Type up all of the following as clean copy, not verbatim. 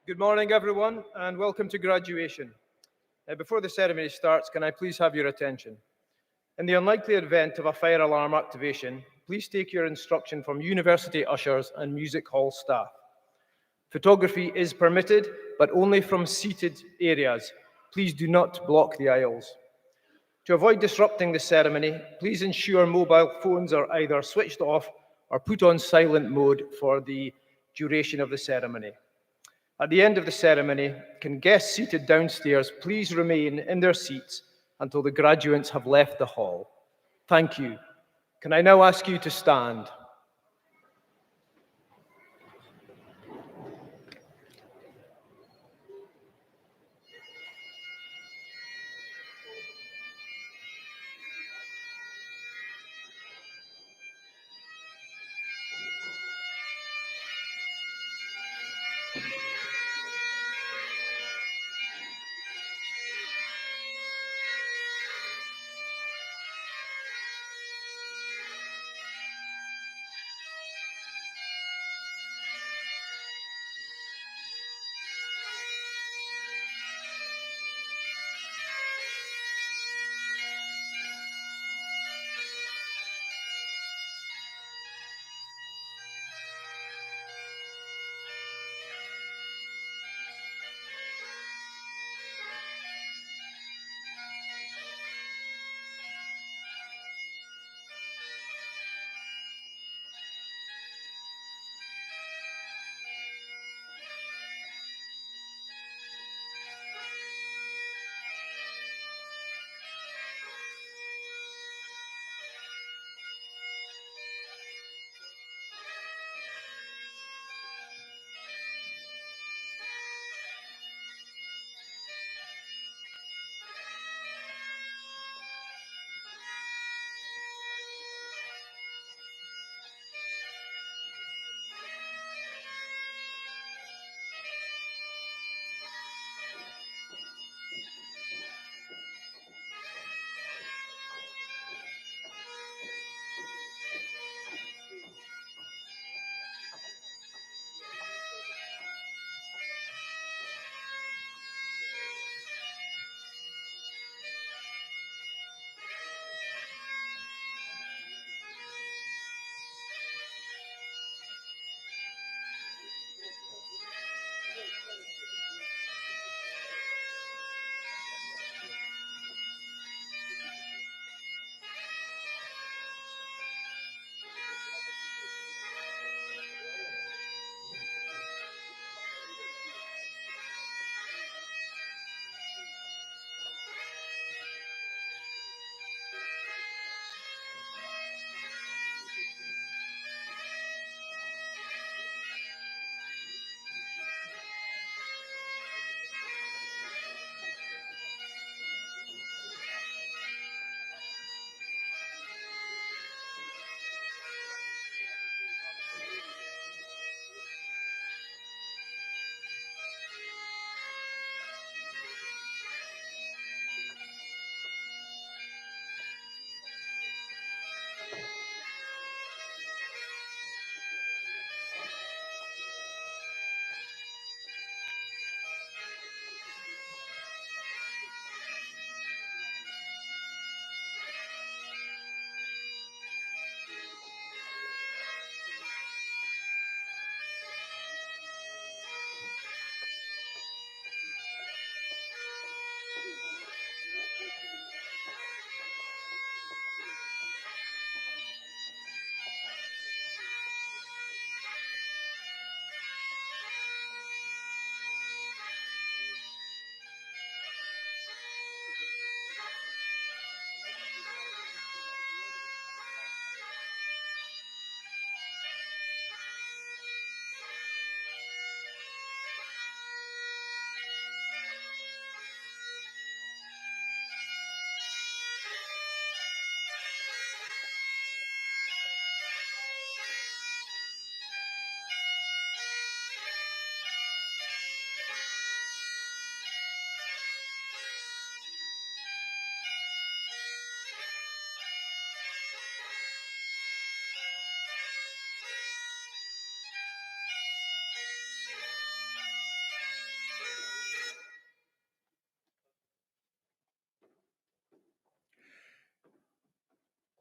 Good morning, everyone, and welcome to graduation. Before the ceremony starts, can I please have your attention? In the unlikely event of a fire alarm activation, please take your instruction from university ushers and music hall staff. Photography is permitted, but only from seated areas. Please do not block the aisles. To avoid disrupting the ceremony, please ensure mobile phones are either switched off or put on silent mode for the duration of the ceremony. At the end of the ceremony, can guests seated downstairs please remain in their seats until the graduates have left the hall? Thank you. Can I now ask you to stand?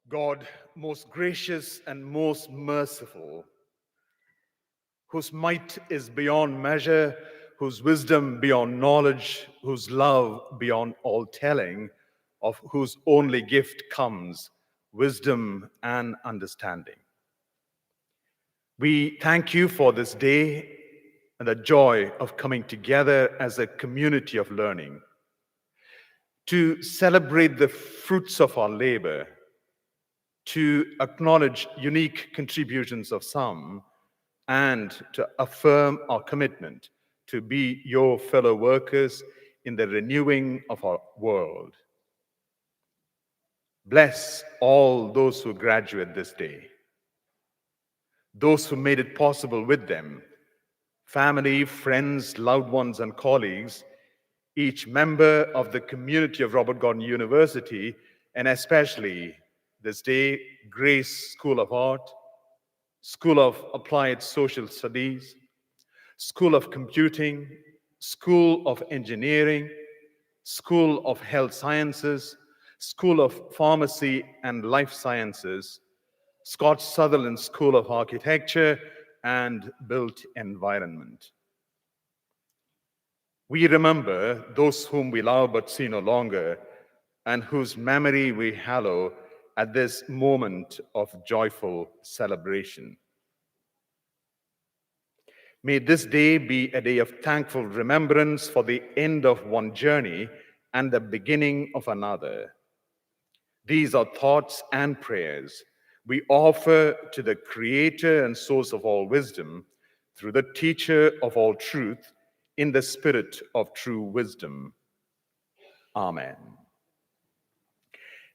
God, most gracious and most merciful, whose might is beyond measure, whose wisdom beyond knowledge, whose love beyond all telling, of whose only gift comes wisdom and understanding. We thank you for this day and the joy of coming together as a community of learning to celebrate the fruits of our labor, to acknowledge unique contributions of some, and to affirm our commitment to be your fellow workers in the renewing of our world. Bless all those who graduate this day, those who made it possible with them, family, friends, loved ones, and colleagues, each member of the community of Robert Gordon University, and especially this day, Grace School of Art, School of Applied Social Studies, School of Computing, School of Engineering, School of Health Sciences, School of Pharmacy and Life Sciences, Scott Sutherland School of Architecture, and Built Environment. We remember those whom we love but see no longer, and whose memory we hallow at this moment of joyful celebration. May this day be a day of thankful remembrance for the end of one journey and the beginning of another. These are thoughts and prayers we offer to the Creator and source of all wisdom through the Teacher of all truth in the Spirit of true wisdom. Amen.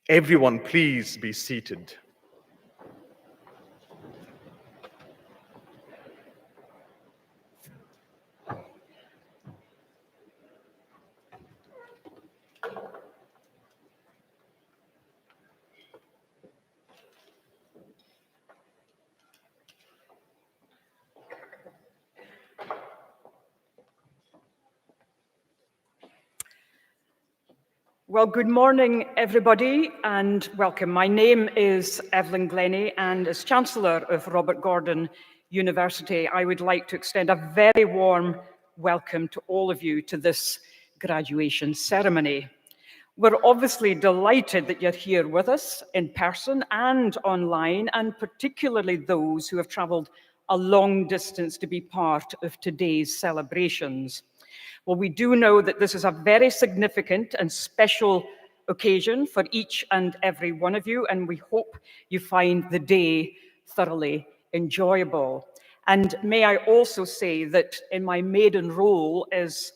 Everyone, please be seated. Well, good morning, everybody, and welcome. My name is Evelyn Glennie, and as Chancellor of Robert Gordon University, I would like to extend a very warm welcome to all of you to this graduation ceremony. We're obviously delighted that you're here with us in person and online, and particularly those who have travelled a long distance to be part of today's celebrations. Well, we do know that this is a very significant and special occasion for each and every one of you, and we hope you find the day thoroughly enjoyable. And may I also say that in my maiden role as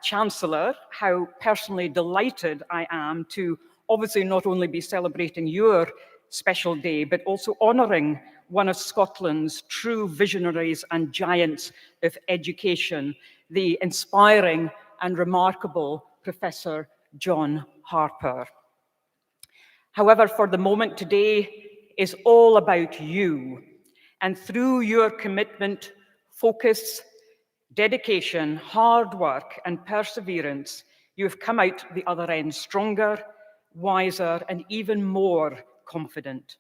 Chancellor, how personally delighted I am to obviously not only be celebrating your special day, but also honouring one of Scotland's true visionaries and giants of education, the inspiring and remarkable Professor John Harper. However, for the moment today is all about you, and through your commitment, focus, dedication, hard work, and perseverance, you have come out the other end stronger, wiser, and even more confident.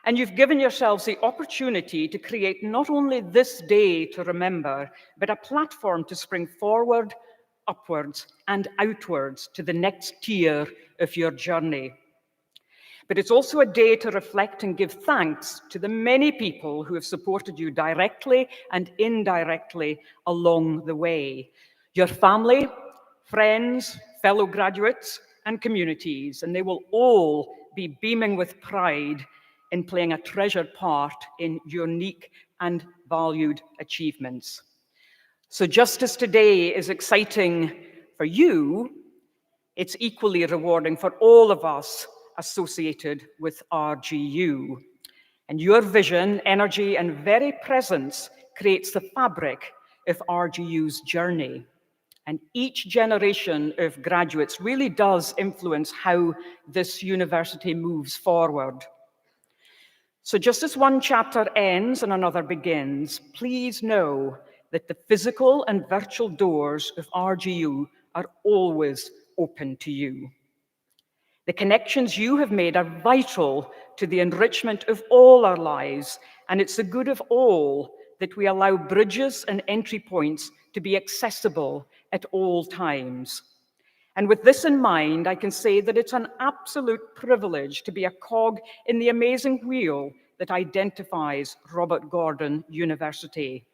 And you've given yourselves the opportunity to create not only this day to remember, but a platform to spring forward, upwards, and outwards to the next tier of your journey. But it's also a day to reflect and give thanks to the many people who have supported you directly and indirectly along the way. Your family, friends, fellow graduates, and communities, and they will all be beaming with pride in playing a treasured part in your unique and valued achievements. So just as today is exciting for you, it's equally rewarding for all of us associated with RGU. And your vision, energy, and very presence creates the fabric of RGU's journey. And each generation of graduates really does influence how this university moves forward. So just as one chapter ends and another begins, please know that the physical and virtual doors of RGU are always open to you. The connections you have made are vital to the enrichment of all our lives, and it's the good of all that we allow bridges and entry points to be accessible at all times. And with this in mind, I can say that it's an absolute privilege to be a cog in the amazing wheel that identifies Robert Gordon University,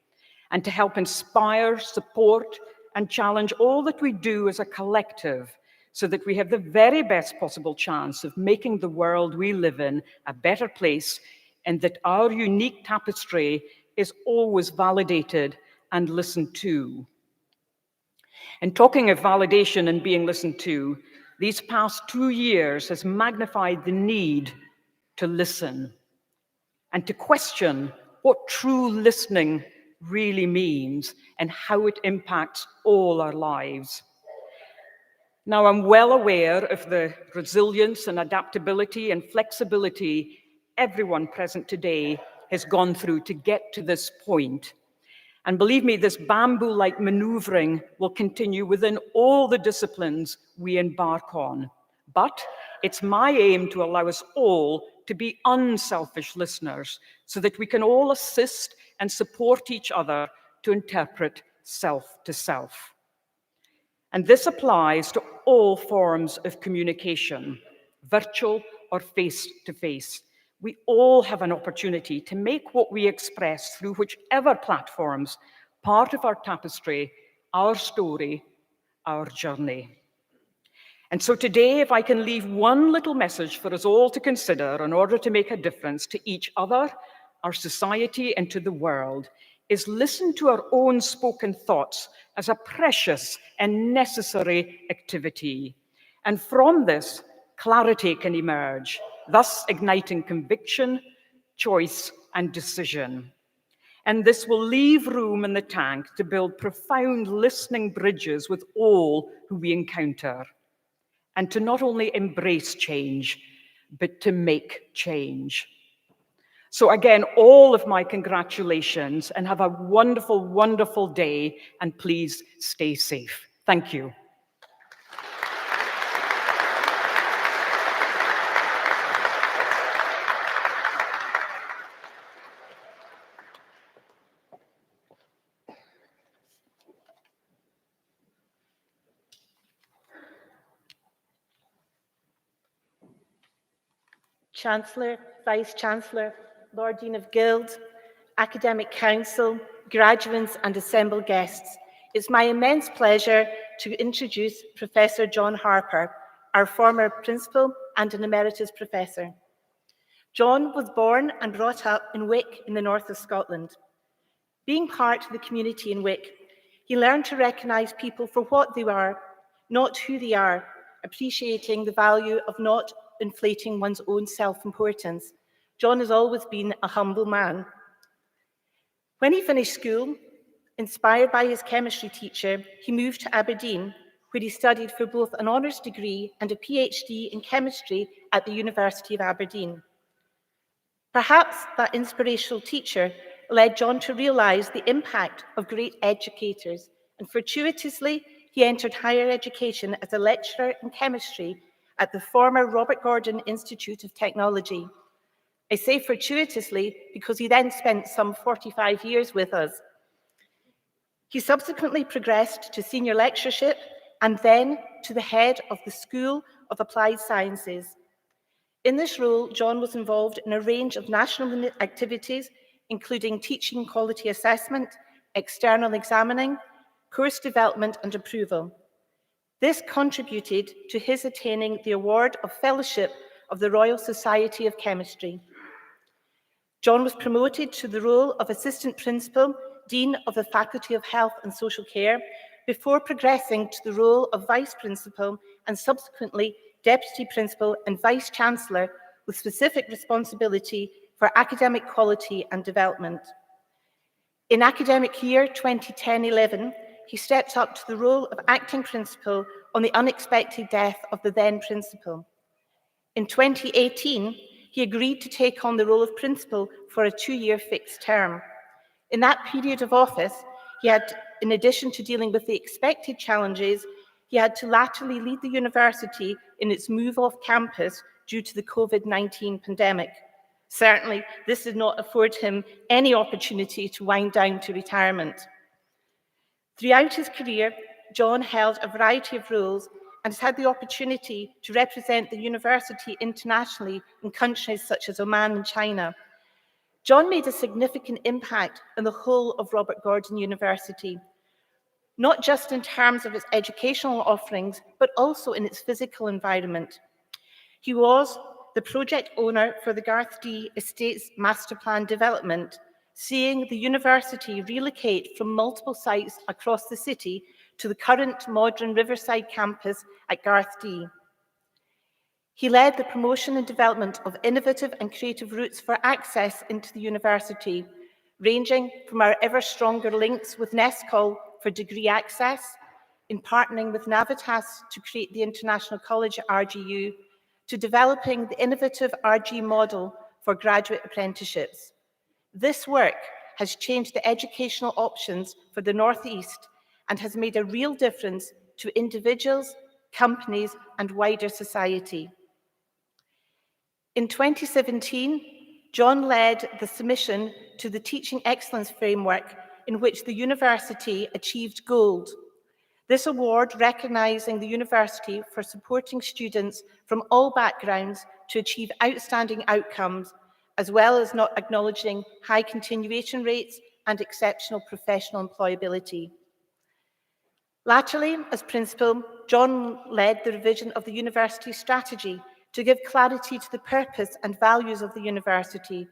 and to help inspire, support, and challenge all that we do as a collective so that we have the very best possible chance of making the world we live in a better place, and that our unique tapestry is always validated and listened to. And talking of validation and being listened to, these past 2 years has magnified the need to listen and to question what true listening really means and how it impacts all our lives. Now, I'm well aware of the resilience and adaptability and flexibility everyone present today has gone through to get to this point. And believe me, this bamboo-like maneuvering will continue within all the disciplines we embark on. But it's my aim to allow us all to be unselfish listeners so that we can all assist and support each other to interpret self to self. And this applies to all forms of communication, virtual or face-to-face. We all have an opportunity to make what we express through whichever platforms part of our tapestry, our story, our journey. And so today, if I can leave one little message for us all to consider in order to make a difference to each other, our society, and to the world, is listen to our own spoken thoughts as a precious and necessary activity. And from this, clarity can emerge, thus igniting conviction, choice, and decision. And this will leave room in the tank to build profound listening bridges with all who we encounter, and to not only embrace change, but to make change. So again, all of my congratulations, and have a wonderful, wonderful day, and please stay safe. Thank you. Chancellor, Vice-Chancellor, Lord Dean of Guild, Academic Council, graduates and assembled guests, it's my immense pleasure to introduce Professor John Harper, our former Principal and an Emeritus Professor. John was born and brought up in Wick in the north of Scotland. Being part of the community in Wick, he learned to recognise people for what they are, not who they are, appreciating the value of not inflating one's own self-importance. John has always been a humble man. When he finished school, inspired by his chemistry teacher, he moved to Aberdeen, where he studied for both an honours degree and a PhD in chemistry at the University of Aberdeen. Perhaps that inspirational teacher led John to realise the impact of great educators, and fortuitously, he entered higher education as a lecturer in chemistry at the former Robert Gordon Institute of Technology. I say fortuitously because he then spent some 45 years with us. He subsequently progressed to senior lectureship and then to the head of the School of Applied Sciences. In this role, John was involved in a range of national activities, including teaching quality assessment, external examining, course development and approval. This contributed to his attaining the award of Fellowship of the Royal Society of Chemistry. John was promoted to the role of Assistant Principal, Dean of the Faculty of Health and Social Care, before progressing to the role of Vice Principal and subsequently Deputy Principal and Vice Chancellor with specific responsibility for academic quality and development. In academic year 2010-11, he stepped up to the role of Acting Principal on the unexpected death of the then Principal. In 2018, he agreed to take on the role of Principal for a 2-year fixed term. In that period of office, he had, in addition to dealing with the expected challenges, He had to laterally lead the university in its move off campus due to the COVID-19 pandemic. Certainly, this did not afford him any opportunity to wind down to retirement. Throughout his career, John held a variety of roles and has had the opportunity to represent the university internationally in countries such as Oman and China. John made a significant impact on the whole of Robert Gordon University, not just in terms of its educational offerings, but also in its physical environment. He was the project owner for the Garthdee Estates Master Plan development, seeing the university relocate from multiple sites across the city to the current modern Riverside campus at Garthdee. He led the promotion and development of innovative and creative routes for access into the university, ranging from our ever stronger links with NESCOL for degree access, in partnering with Navitas to create the International College at RGU, to developing the innovative RG model for graduate apprenticeships. This work has changed the educational options for the Northeast and has made a real difference to individuals, companies, and wider society. In 2017, John led the submission to the Teaching Excellence Framework, in which the university achieved gold. This award recognising the university for supporting students from all backgrounds to achieve outstanding outcomes, as well as not acknowledging high continuation rates and exceptional professional employability. Latterly, as principal, John led the revision of the university strategy to give clarity to the purpose and values of the university,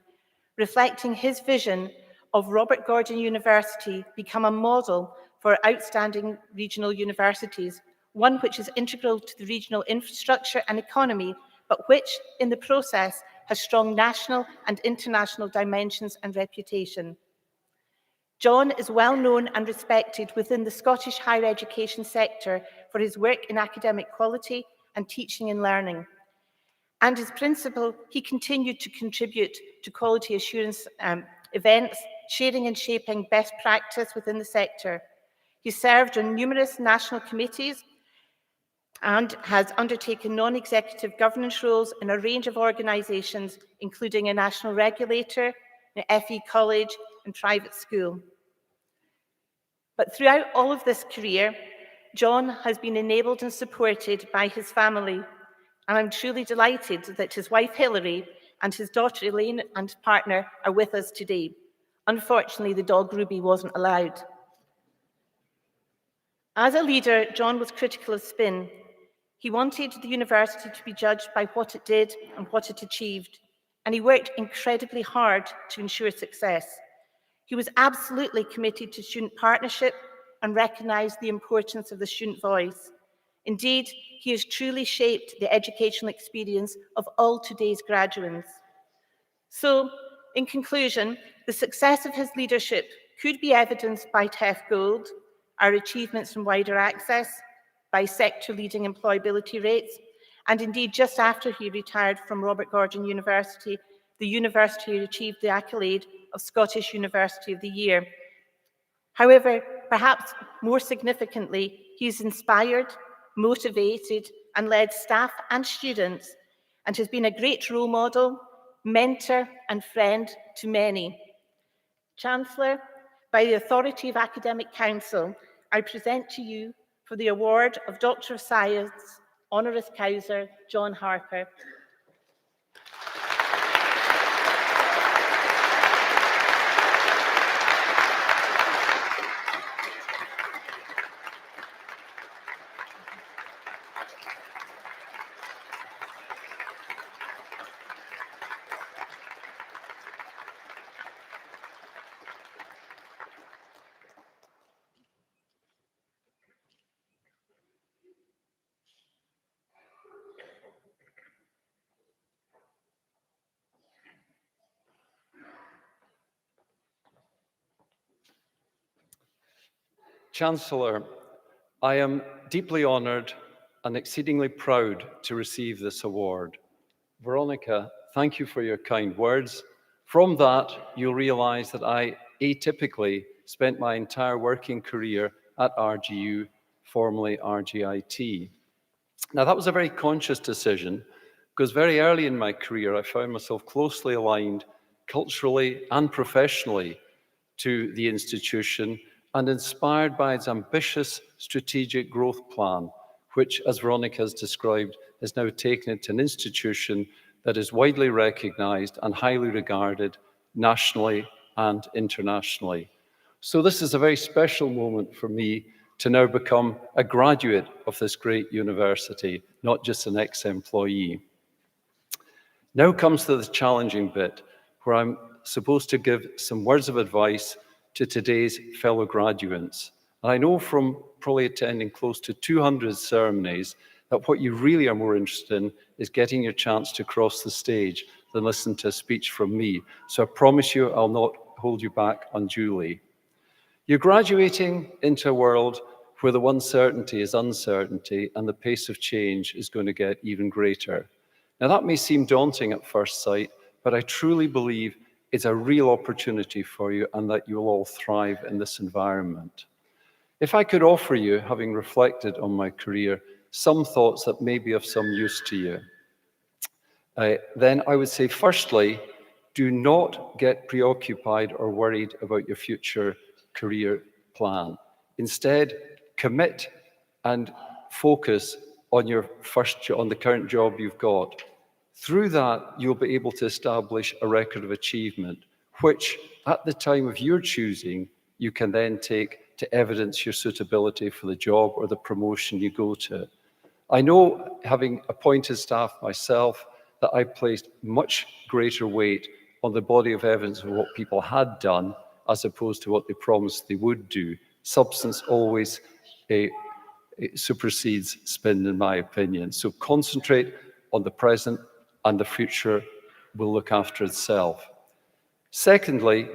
reflecting his vision of Robert Gordon University become a model for outstanding regional universities, one which is integral to the regional infrastructure and economy, but which, in the process, has strong national and international dimensions and reputation. John is well known and respected within the Scottish higher education sector for his work in academic quality and teaching and learning. And as principal, he continued to contribute to quality assurance events, sharing and shaping best practice within the sector. He served on numerous national committees and has undertaken non-executive governance roles in a range of organisations, including a national regulator, an FE college, and private school. But throughout all of this career, John has been enabled and supported by his family, and I'm truly delighted that his wife Hilary and his daughter Elaine and partner are with us today. Unfortunately, the dog Ruby wasn't allowed. As a leader, John was critical of spin. He wanted the university to be judged by what it did and what it achieved, and he worked incredibly hard to ensure success. He was absolutely committed to student partnership and recognised the importance of the student voice. Indeed, he has truly shaped the educational experience of all today's graduates. So, in conclusion, the success of his leadership could be evidenced by TEF Gold, our achievements in wider access, by sector-leading employability rates, and indeed just after he retired from Robert Gordon University, the university achieved the accolade of Scottish University of the Year. However, perhaps more significantly, he's inspired, motivated, and led staff and students, and has been a great role model, mentor, and friend to many. Chancellor, by the authority of Academic Council, I present to you for the award of Doctor of Science, honoris causa, John Harper. Chancellor, I am deeply honoured and exceedingly proud to receive this award. Veronica, thank you for your kind words. From that, you'll realise that I atypically spent my entire working career at RGU formerly RGIT. Now, that was a very conscious decision because very early in my career, I found myself closely aligned culturally and professionally to the institution and inspired by its ambitious strategic growth plan, which, as Veronica has described, has now taken it to an institution that is widely recognized and highly regarded nationally and internationally. So this is a very special moment for me to now become a graduate of this great university, not just an ex-employee. Now comes to the challenging bit, where I'm supposed to give some words of advice to today's fellow graduates. And I know from probably attending close to 200 ceremonies that what you really are more interested in is getting your chance to cross the stage than listen to a speech from me. So I promise you I'll not hold you back unduly. You're graduating into a world where the one certainty is uncertainty and the pace of change is going to get even greater. Now, that may seem daunting at first sight, but I truly believe it's a real opportunity for you and that you'll all thrive in this environment. If I could offer you, having reflected on my career, some thoughts that may be of some use to you, then I would say, firstly, do not get preoccupied or worried about your future career plan. Instead, commit and focus on on the current job you've got. Through that, you'll be able to establish a record of achievement, which at the time of your choosing, you can then take to evidence your suitability for the job or the promotion you go to. I know, having appointed staff myself, that I placed much greater weight on the body of evidence of what people had done as opposed to what they promised they would do. Substance always supersedes spin, in my opinion. So concentrate on the present and the future will look after itself. Secondly,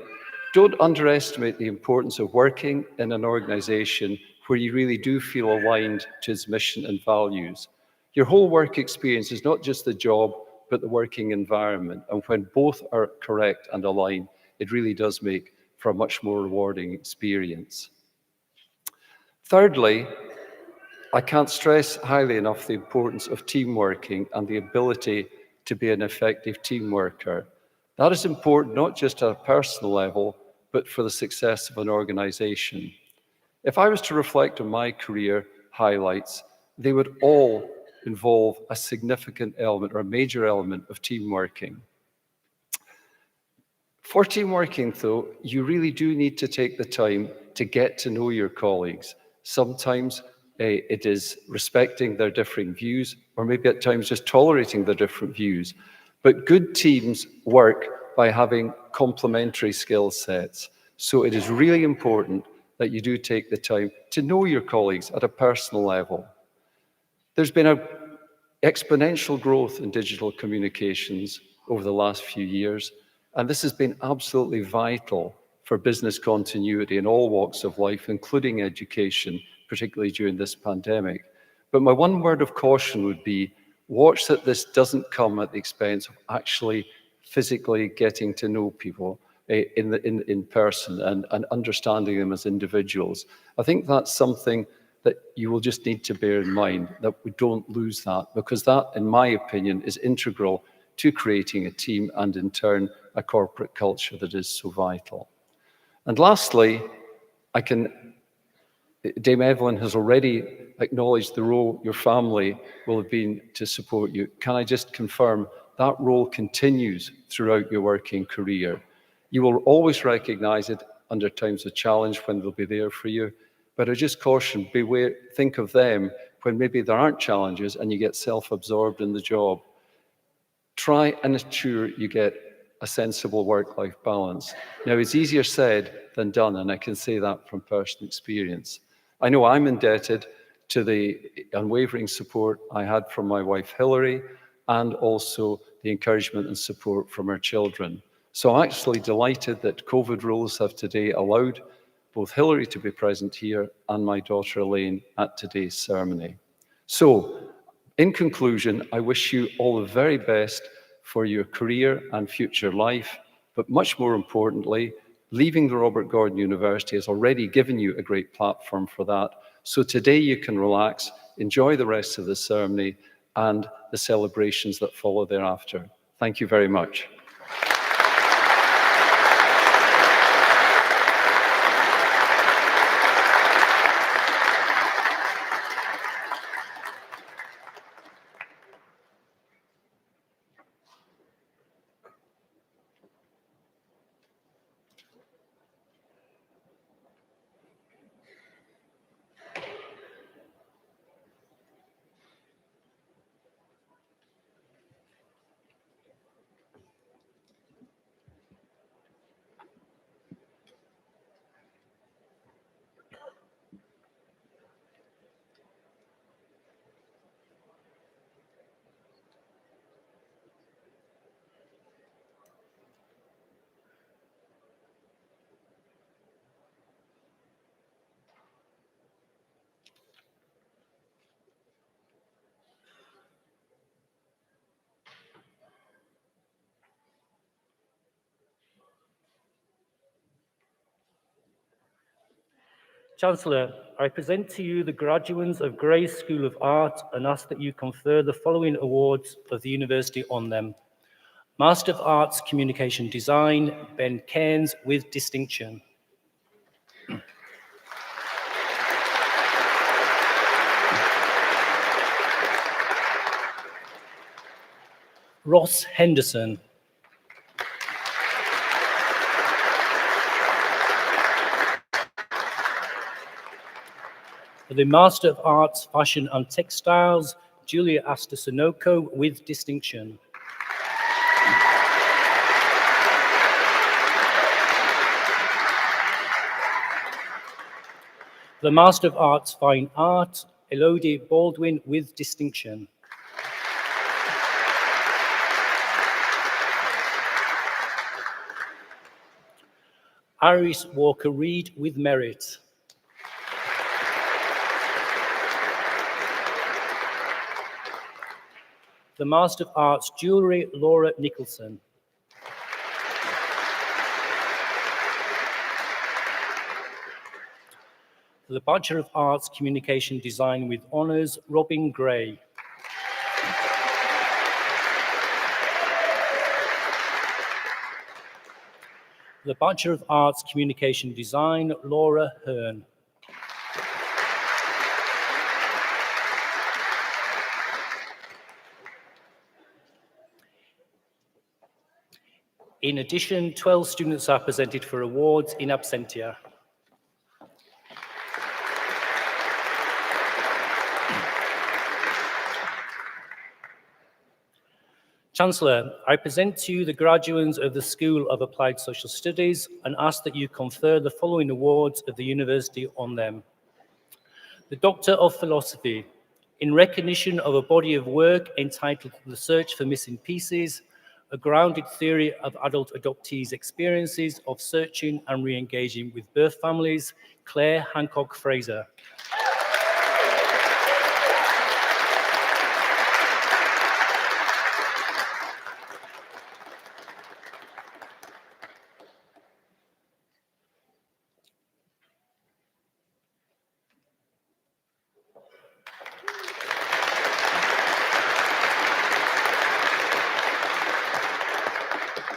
don't underestimate the importance of working in an organization where you really do feel aligned to its mission and values. Your whole work experience is not just the job, but the working environment. And when both are correct and aligned, it really does make for a much more rewarding experience. Thirdly, I can't stress highly enough the importance of team working and the ability to be an effective team worker. That is important not just at a personal level, but for the success of an organization. If I was to reflect on my career highlights, they would all involve a significant element or a major element of team working. For team working, though, you really do need to take the time to get to know your colleagues. Sometimes it is respecting their differing views, or maybe at times just tolerating their different views. But good teams work by having complementary skill sets. So it is really important that you do take the time to know your colleagues at a personal level. There's been an exponential growth in digital communications over the last few years, and this has been absolutely vital for business continuity in all walks of life, including education, particularly during this pandemic. But my one word of caution would be, watch that this doesn't come at the expense of actually physically getting to know people in person and understanding them as individuals. I think that's something that you will just need to bear in mind, that we don't lose that, because that, in my opinion, is integral to creating a team and, in turn, a corporate culture that is so vital. And lastly, Dame Evelyn has already acknowledged the role your family will have been to support you. Can I just confirm that role continues throughout your working career? You will always recognize it under times of challenge when they'll be there for you. But I just caution, beware, think of them when maybe there aren't challenges and you get self-absorbed in the job. Try and ensure you get a sensible work-life balance. Now, it's easier said than done, and I can say that from personal experience. I know I'm indebted to the unwavering support I had from my wife, Hilary, and also the encouragement and support from our children. So I'm actually delighted that COVID rules have today allowed both Hilary to be present here and my daughter Elaine at today's ceremony. So, in conclusion, I wish you all the very best for your career and future life, but much more importantly, leaving the Robert Gordon University has already given you a great platform for that. So today you can relax, enjoy the rest of the ceremony and the celebrations that follow thereafter. Thank you very much. Chancellor, I present to you the graduates of Gray's School of Art and ask that you confer the following awards of the university on them. Master of Arts Communication Design, Ben Cairns with distinction. Ross Henderson. For the Master of Arts, Fashion and Textiles, Julia Astor-Sunoco with distinction. For the Master of Arts, Fine Art, Elodie Baldwin with distinction. Iris Walker-Reed with merit. The Master of Arts Jewellery, Laura Nicholson. For the Bachelor of Arts Communication Design with Honours, Robin Gray. For the Bachelor of Arts Communication Design, Laura Hearn. In addition, 12 students are presented for awards in absentia. Chancellor, I present to you the graduates of the School of Applied Social Studies and ask that you confer the following awards of the university on them. The Doctor of Philosophy, in recognition of a body of work entitled The Search for Missing Pieces, a grounded theory of adult adoptees' experiences of searching and re-engaging with birth families, Claire Hancock Fraser.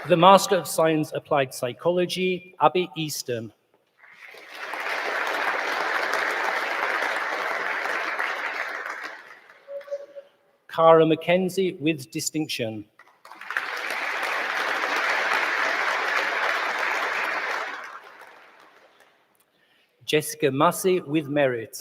The Master of Science Applied Psychology, Abby Easton. Cara Mackenzie with distinction. Jessica Massey with merit.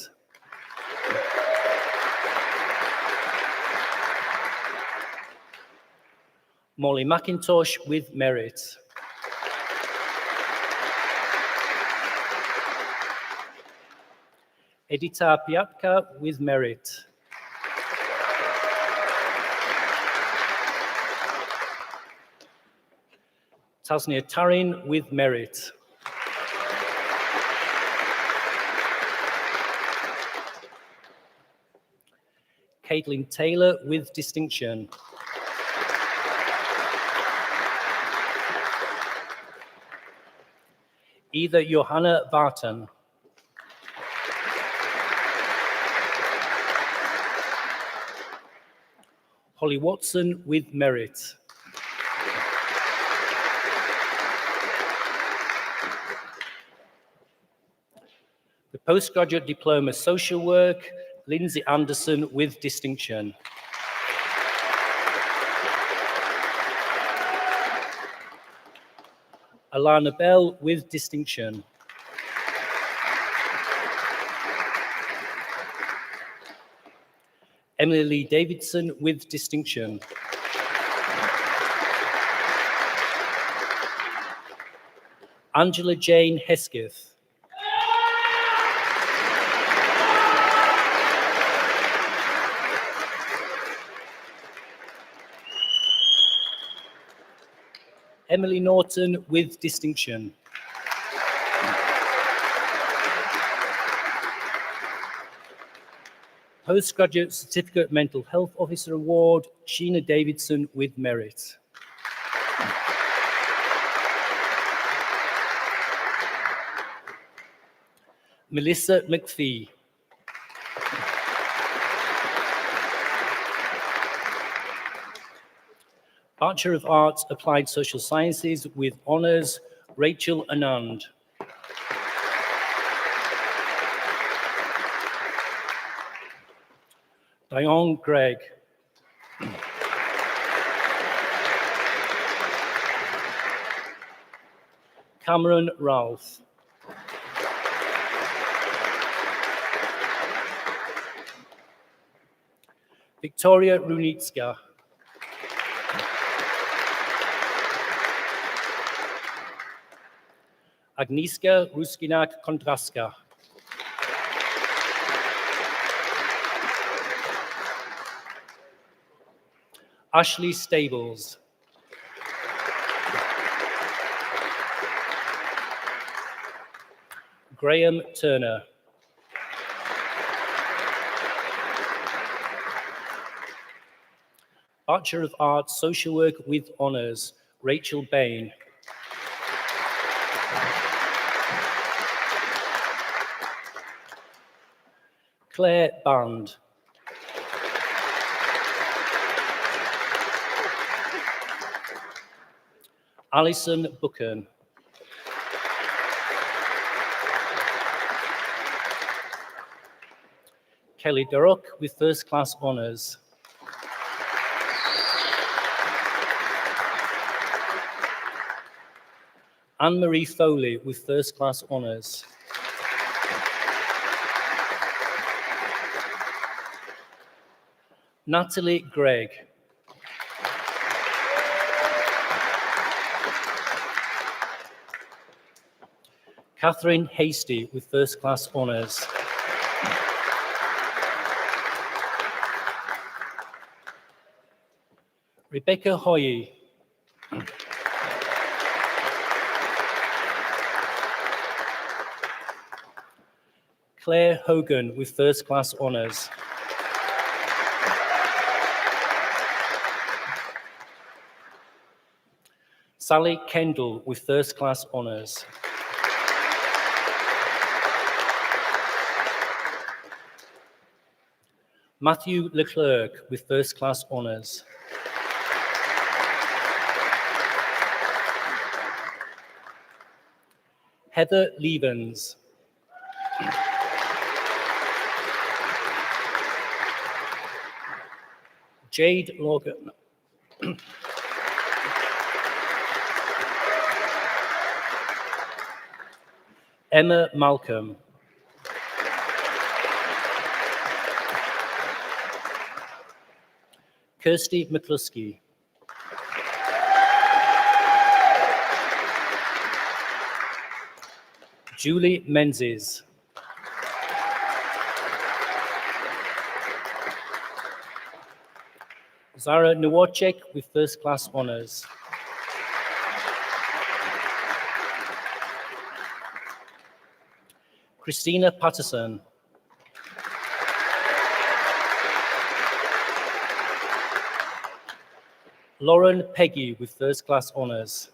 Molly McIntosh with merit. Edita Piatka with merit. Tasnia Tarin with merit. Caitlin Taylor with distinction. Eva Johanna Vartan. Holly Watson with merit. The Postgraduate Diploma Social Work, Lindsay Anderson with distinction. Alana Bell with distinction. Emily Lee Davidson with distinction. Angela Jane Hesketh. Emily Norton with distinction. Postgraduate Certificate Mental Health Officer Award, Sheena Davidson with merit. Melissa McPhee. Bachelor of Arts, Applied Social Sciences with honours, Rachel Anand. Dion Gregg. Cameron Ralph. Victoria Runitska. Agnieszka Ruskinak-Kondraska. Ashley Stables. Graham Turner. Bachelor of Arts, Social Work with honours, Rachel Bain. Claire Band. Alison Buchan. Kelly Durrock with first class honours. Anne-Marie Foley with first class honours. Natalie Gregg. Catherine Hasty with first class honours. Rebecca Hoye. Claire Hogan with first class honours. Sally Kendall with first class honours. Matthew Leclerc with first class honours. Heather Levens. Jade Logan. Emma Malcolm. Kirsty McCluskey. Julie Menzies. Zara Nowacek with first class honours. Christina Patterson. Lauren Peggy with first class honours.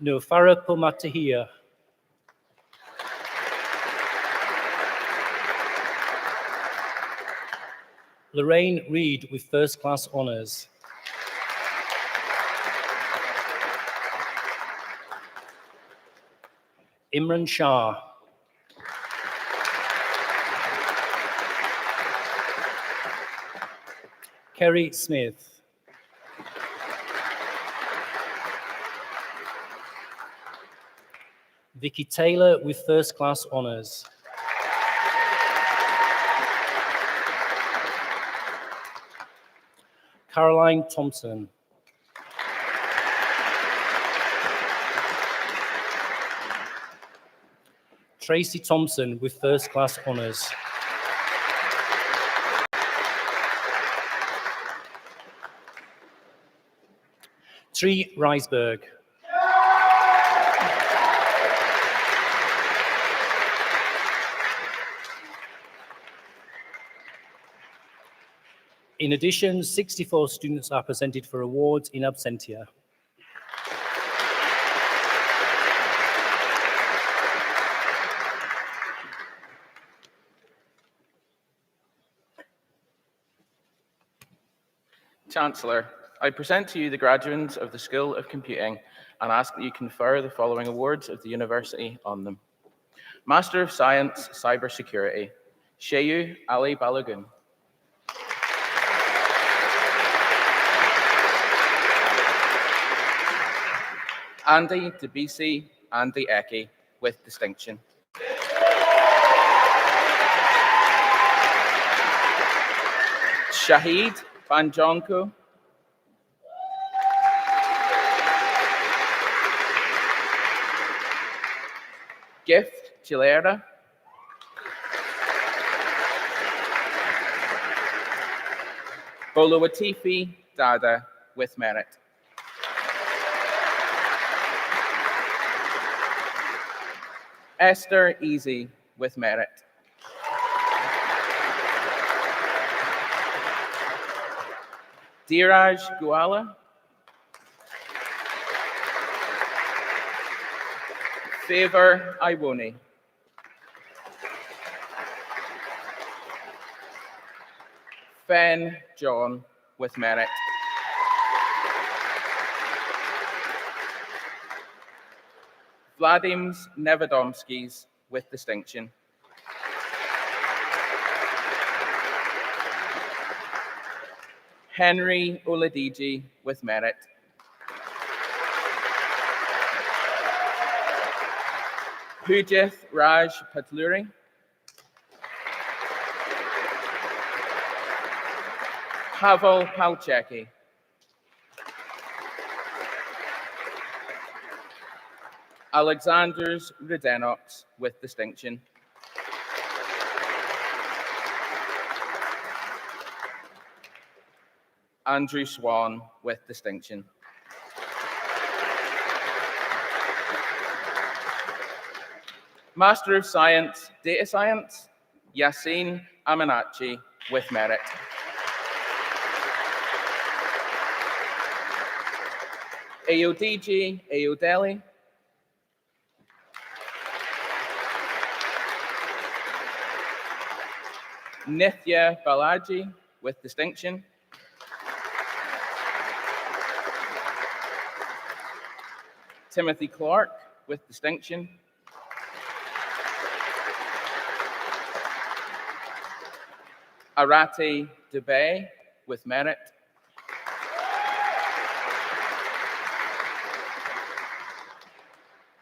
Nofara Pomatahia. Lorraine Reed with first class honours. Imran Shah. Kerry Smith. Vicky Taylor with first class honours. Caroline Thompson. Tracy Thompson with first class honours. Tree Reisberg. In addition, 64 students are presented for awards in absentia. Chancellor, I present to you the graduates of the School of Computing and ask that you confer the following awards of the university on them. Master of Science, Cybersecurity, Sheyu Ali Balogun. Andy Debisi Andy Eki with distinction. Shahid Banjonko. Gift Chilera. Bolowatifi Dada with merit. Esther Easy with merit. Dheeraj Guala. Favor Iwoni. Fen John with merit. Vladims Nevedomskis with distinction. Henry Oladiji with merit. Pujith Raj Patluri. Pavel Palcheki. Alexanders Rudenox with distinction. Andrew Swan with distinction. Master of Science, Data Science, Yassine Aminachi with merit. Ayodiji Ayodeli. Nithya Balaji with distinction. Timothy Clark with distinction. Arati Dubey with merit.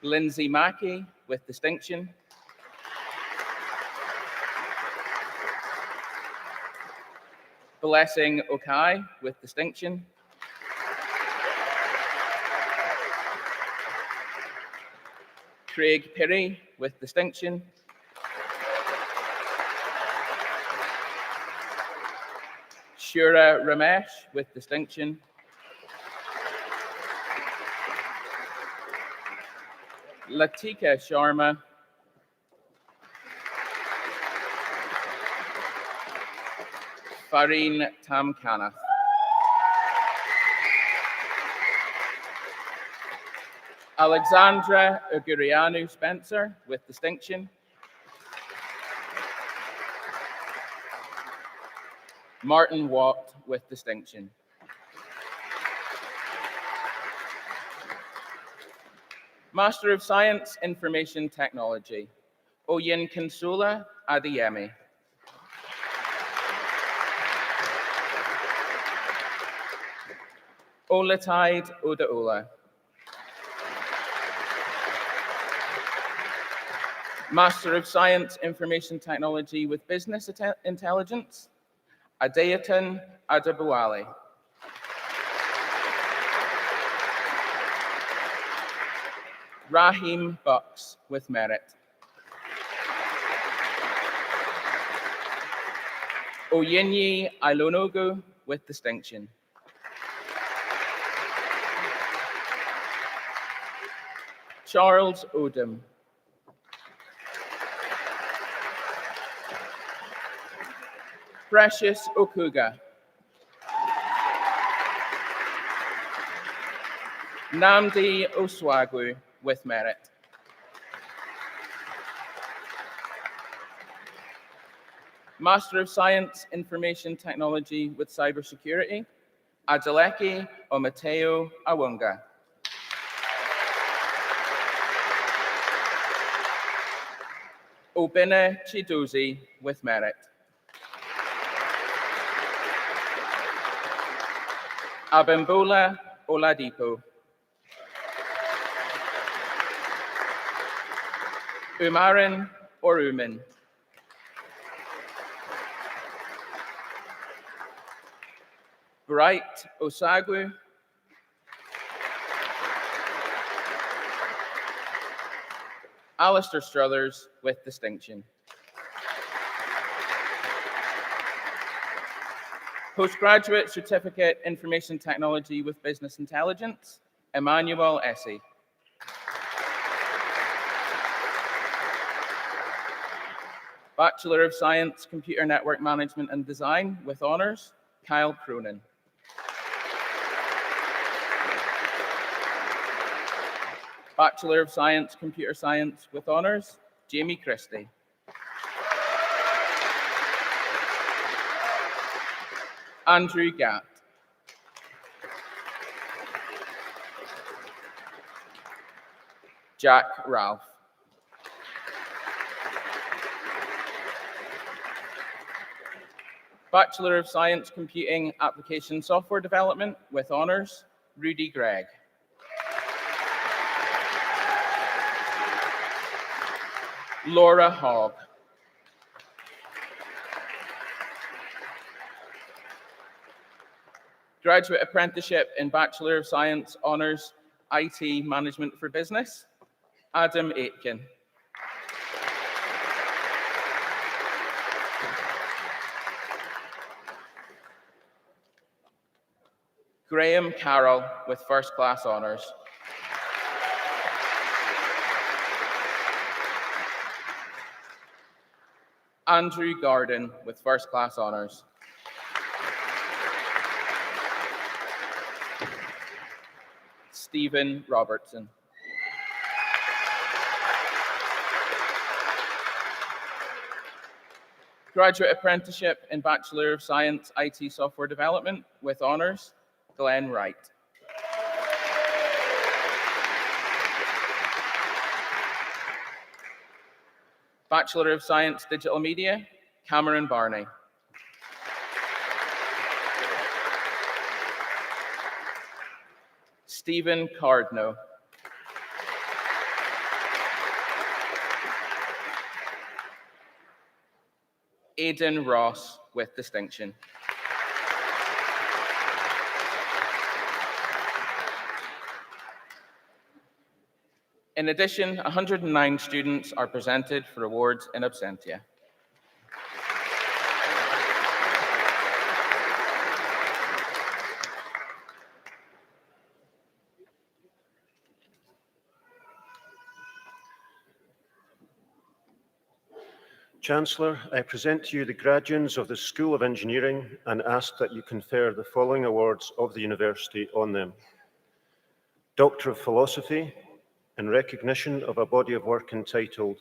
Lindsay Mackey with distinction. Blessing Okai with distinction. Craig Perry with distinction. Shura Ramesh with distinction. Latika Sharma. Fareen Tamkanath. Alexandra Ugurianu Spencer with distinction. Martin Watt with distinction. Master of Science, Information Technology, Oyin Kinsola Adeyemi. Olatide Odaola. Master of Science, Information Technology with Business Intelligence, Adeyaton Adabuwale. Raheem Bucks with merit. Oyinyi Ilonogu with distinction. Charles Odom. Precious Okuga. Namdi Oswagu with merit. Master of Science, Information Technology with Cybersecurity, Adeleke Omateo Awunga. Obina Chidozi with merit. Abimbola Oladipo. Umarin Orumin. Bright Osagu. Alistair Struthers with distinction. Postgraduate Certificate Information Technology with Business Intelligence, Emmanuel Essie. Bachelor of Science, Computer Network Management and Design with honours, Kyle Cronin. Bachelor of Science, Computer Science with honours, Jamie Christie. Andrew Gatt. Jack Ralph. Bachelor of Science, Computing Application Software Development with honours, Rudy Gregg. Laura Hogg. Graduate Apprenticeship in Bachelor of Science Honours, IT Management for Business, Adam Aitken. Graham Carroll with First Class Honours. Andrew Garden with First Class Honours. Stephen Robertson. Graduate Apprenticeship in Bachelor of Science IT Software Development with honours, Glenn Wright. Bachelor of Science Digital Media, Cameron Barney. Stephen Cardno. Aidan Ross with distinction. In addition, 109 students are presented for awards in absentia. Chancellor, I present to you the graduates of the School of Engineering and ask that you confer the following awards of the University on them. Doctor of Philosophy, in recognition of a body of work entitled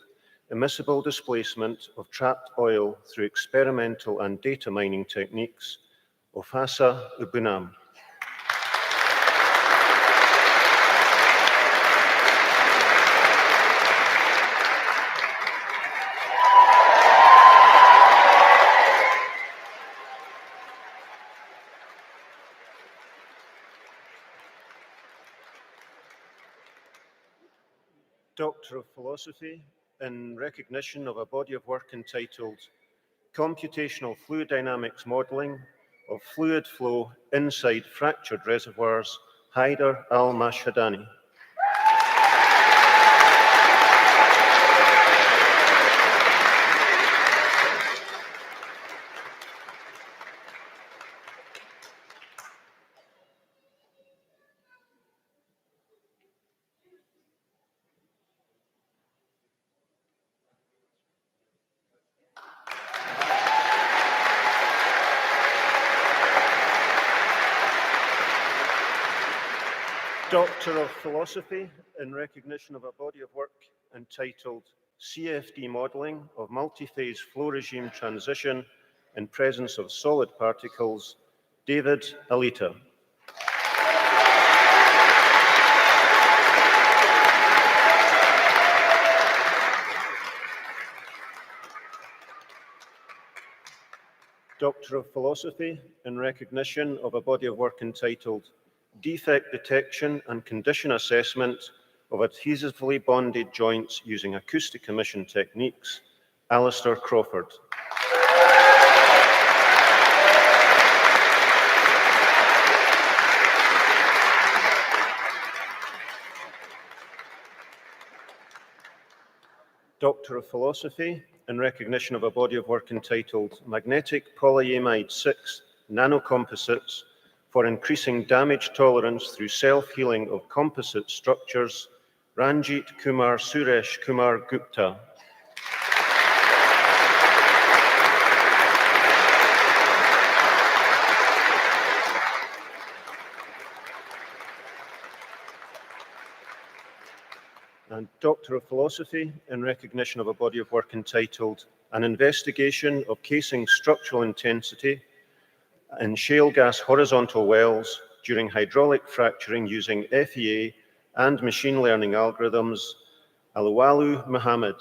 immiscible displacement of trapped oil through experimental and data mining techniques, Ofasa Ubunam. Doctor of Philosophy, in recognition of a body of work entitled Computational Fluid Dynamics Modeling of Fluid Flow Inside Fractured Reservoirs, Haider Al-Mashhadani. Doctor of Philosophy, in recognition of a body of work entitled CFD Modeling of Multi-Phase Flow Regime Transition in Presence of Solid Particles, David Alita. Doctor of Philosophy, in recognition of a body of work entitled Defect Detection and Condition Assessment of Adhesively Bonded Joints Using Acoustic Emission Techniques, Alistair Crawford. Doctor of Philosophy, in recognition of a body of work entitled Magnetic Polyamide 6 Nanocomposites for Increasing Damage Tolerance Through Self-Healing of Composite Structures, Ranjit Kumar Suresh Kumar Gupta. And Doctor of Philosophy, in recognition of a body of work entitled An Investigation of Casing Structural Intensity in Shale Gas Horizontal Wells During Hydraulic Fracturing Using FEA and Machine Learning Algorithms, Aluwalu Muhammad.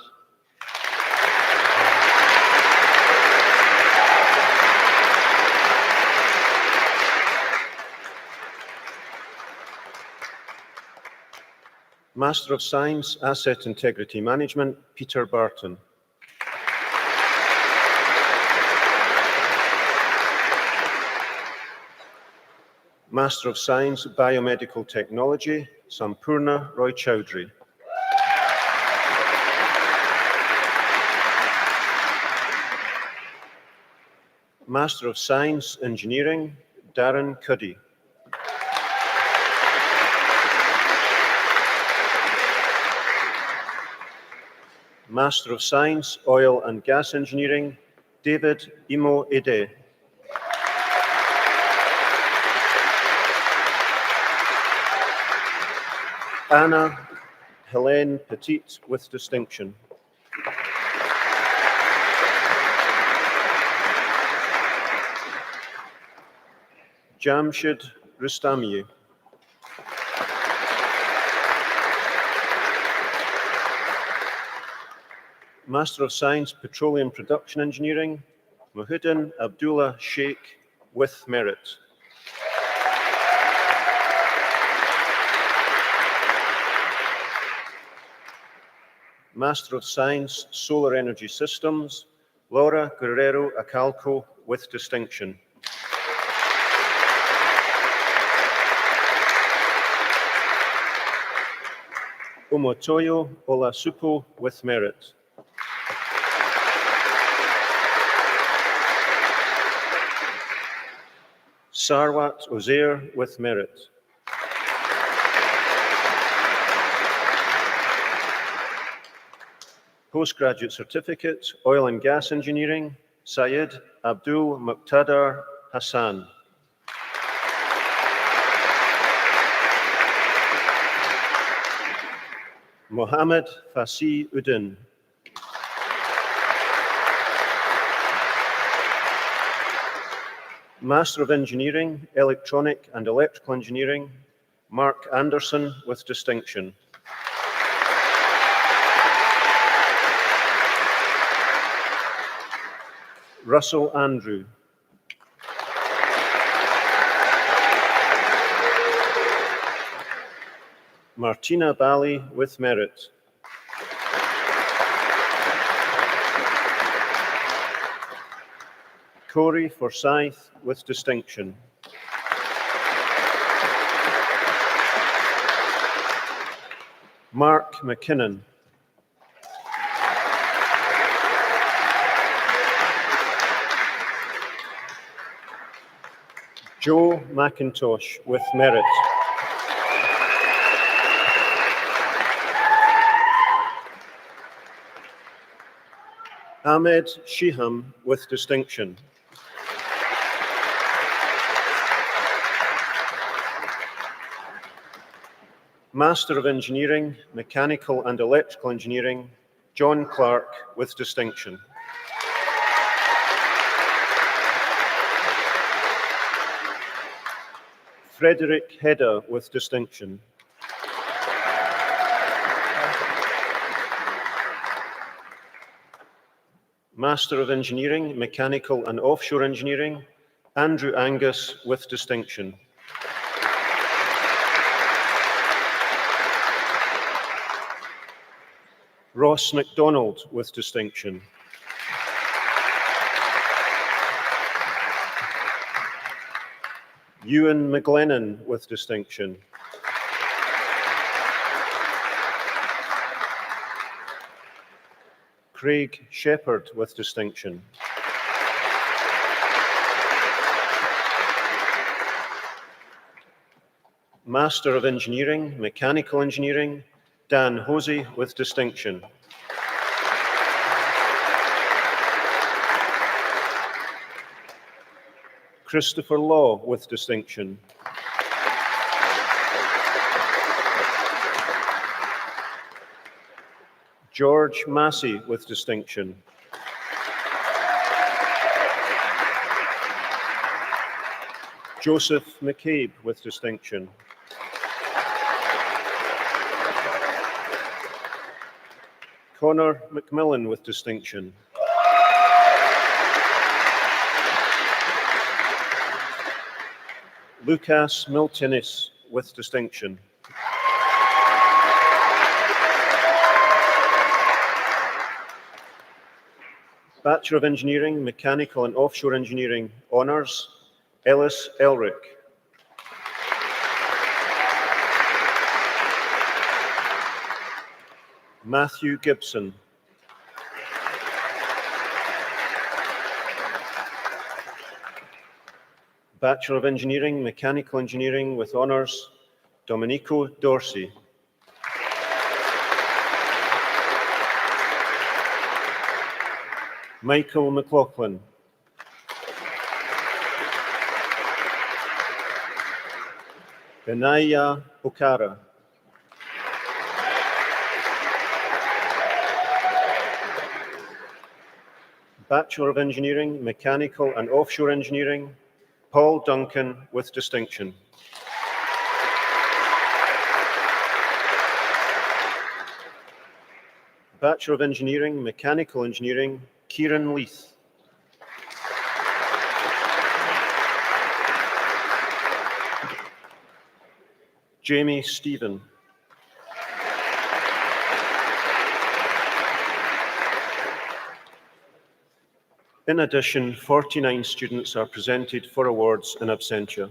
Master of Science, Asset Integrity Management, Peter Barton. Master of Science, Biomedical Technology, Sampurna Roy Chowdhury. Master of Science, Engineering, Darren Cuddy. Master of Science, Oil and Gas Engineering, David Imo Ede. Anna Helene Petit with distinction. Jamshid Rustami. Master of Science, Petroleum Production Engineering, Muhyiddin Abdullah Sheikh with merit. Master of Science, Solar Energy Systems, Laura Guerrero Acalco with distinction. Omotoyo Olasupo with merit. Sarwat Ozair with merit. Postgraduate Certificate, Oil and Gas Engineering, Syed Abdul Muqtadar Hassan. Mohammed Fasi Uddin. Master of Engineering, Electronic and Electrical Engineering, Mark Anderson with distinction. Russell Andrew. Martina Bally with merit. Corey Forsyth with distinction. Mark McKinnon. Joe McIntosh with merit. Ahmed Shiham with distinction. Master of Engineering, Mechanical and Electrical Engineering, John Clark with distinction. Frederick Hedda with distinction. Master of Engineering, Mechanical and Offshore Engineering, Andrew Angus with distinction. Ross MacDonald with distinction. Ewan McGlennon with distinction. Craig Shepherd with distinction. Master of Engineering, Mechanical Engineering, Dan Hosey with distinction. Christopher Law with distinction. George Massey with distinction. Joseph McCabe with distinction. Connor McMillan with distinction. Lucas Miltinis with distinction. Bachelor of Engineering, Mechanical and Offshore Engineering Honours, Ellis Elric. Matthew Gibson. Bachelor of Engineering, Mechanical Engineering with Honours, Domenico Dorsey. Michael McLaughlin. Benaya Okara. Bachelor of Engineering, Mechanical and Offshore Engineering, Paul Duncan with distinction. Bachelor of Engineering, Mechanical Engineering, Kieran Leith. Jamie Stephen. In addition, 49 students are presented for awards in absentia.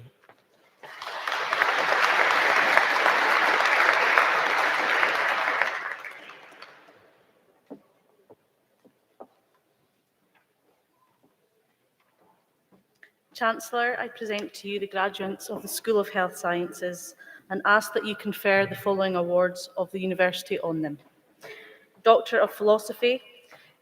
Chancellor, I present to you the graduates of the School of Health Sciences and ask that you confer the following awards of the university on them. Doctor of Philosophy,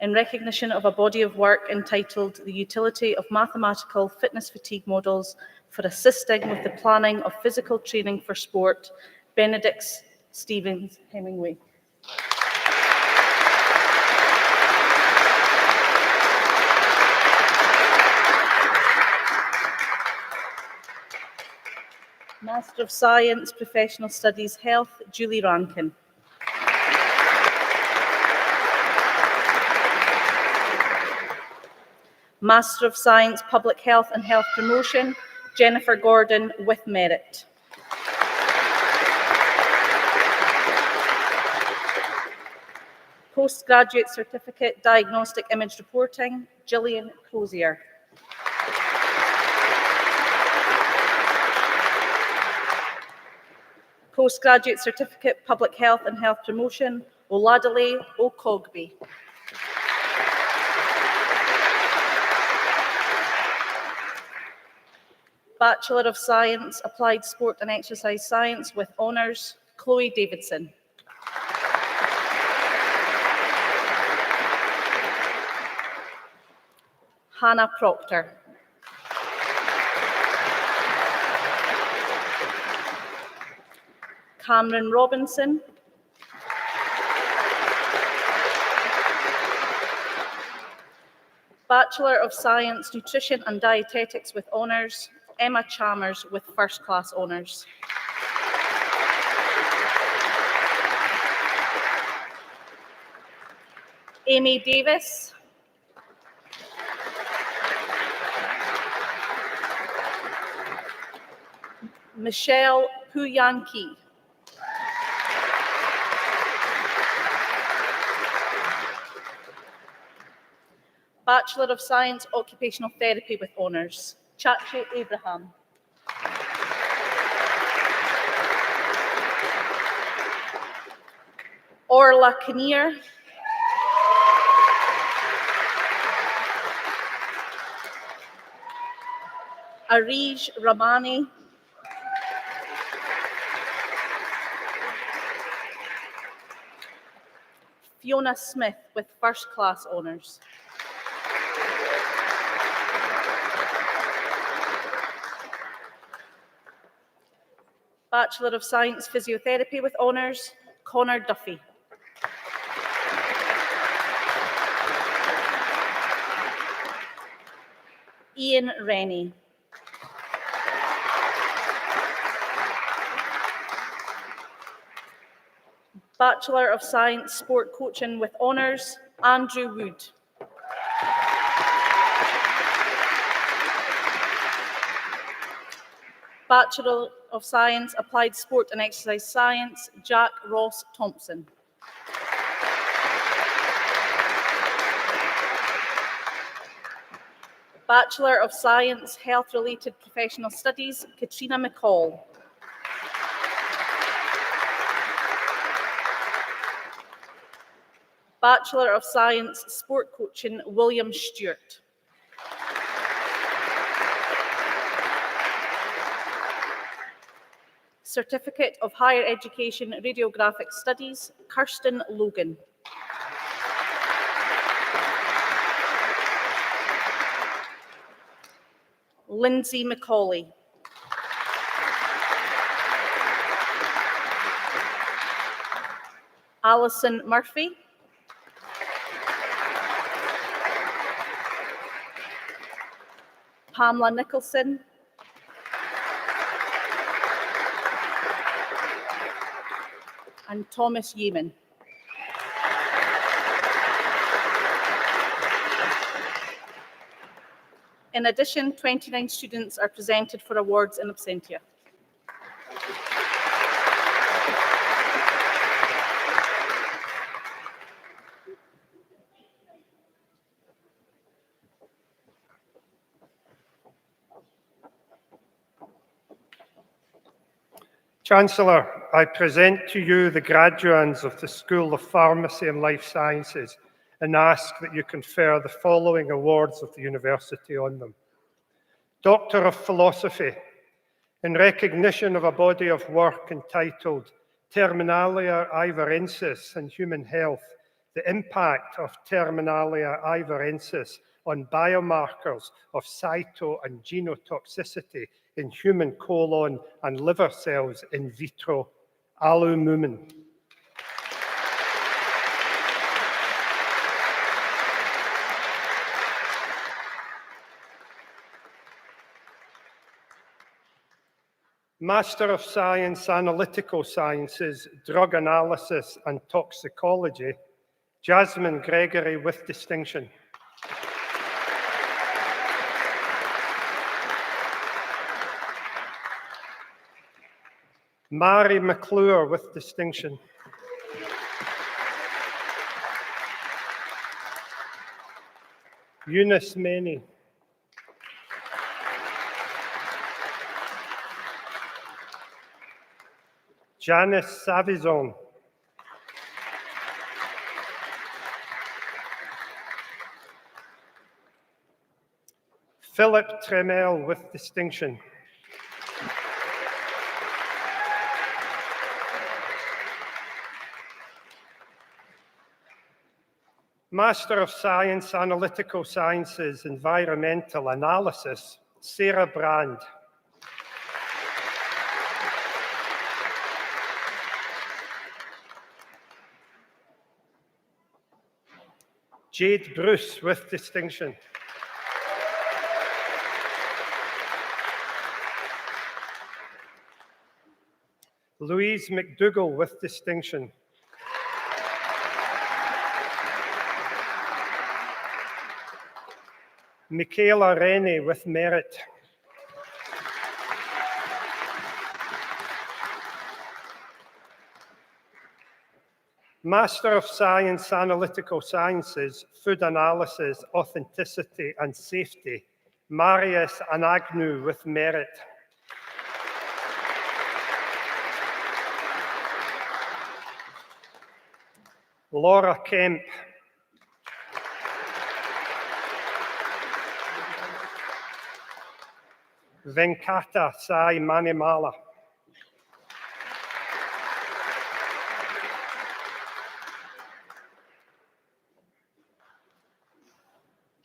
in recognition of a body of work entitled The Utility of Mathematical Fitness Fatigue Models for Assisting with the Planning of Physical Training for Sport, Benedict Stevens Hemingway. Master of Science, Professional Studies, Health, Julie Rankin. Master of Science, Public Health and Health Promotion, Jennifer Gordon, with merit. Postgraduate Certificate, Diagnostic Image Reporting, Gillian Crozier. Postgraduate Certificate, Public Health and Health Promotion, Oladile Okogbe. Bachelor of Science, Applied Sport and Exercise Science with honours, Chloe Davidson. Hannah Proctor. Cameron Robinson. Bachelor of Science, Nutrition and Dietetics with honours, Emma Chalmers with first class honours. Amy Davis. Michelle Puyanki. Bachelor of Science, Occupational Therapy with honours, Chachi Abraham. Orla Kinnear. Arij Ramani. Fiona Smith with first class honours. Bachelor of Science, Physiotherapy with honours, Connor Duffy. Ian Rennie. Bachelor of Science, Sport Coaching with honours, Andrew Wood. Bachelor of Science, Applied Sport and Exercise Science, Jack Ross Thompson. Bachelor of Science, Health-Related Professional Studies, Katrina McCall. Bachelor of Science, Sport Coaching, William Stewart. Certificate of Higher Education, Radiographic Studies, Kirsten Logan. Lindsay McCauley. Alison Murphy. Pamela Nicholson. And Thomas Yeaman. In addition, 29 students are presented for awards in absentia. Chancellor, I present to you the graduands of the School of Pharmacy and Life Sciences and ask that you confer the following awards of the university on them. Doctor of Philosophy, in recognition of a body of work entitled Terminalia Ivarensis and Human Health, the impact of Terminalia Ivarensis on biomarkers of cyto and genotoxicity in human colon and liver cells in vitro, Alu Mumin. Master of Science, Analytical Sciences, Drug Analysis and Toxicology, Jasmine Gregory with distinction. Mary McClure with distinction. Eunice Maney. Janice Savizon. Philip Tremel with distinction. Master of Science, Analytical Sciences, Environmental Analysis, Sarah Brand. Jade Bruce with distinction. Louise McDougall with distinction. Michaela Rennie with merit. Master of Science, Analytical Sciences, Food Analysis, Authenticity and Safety, Marius Anagnou with merit. Laura Kemp. Venkata Sai Manimala.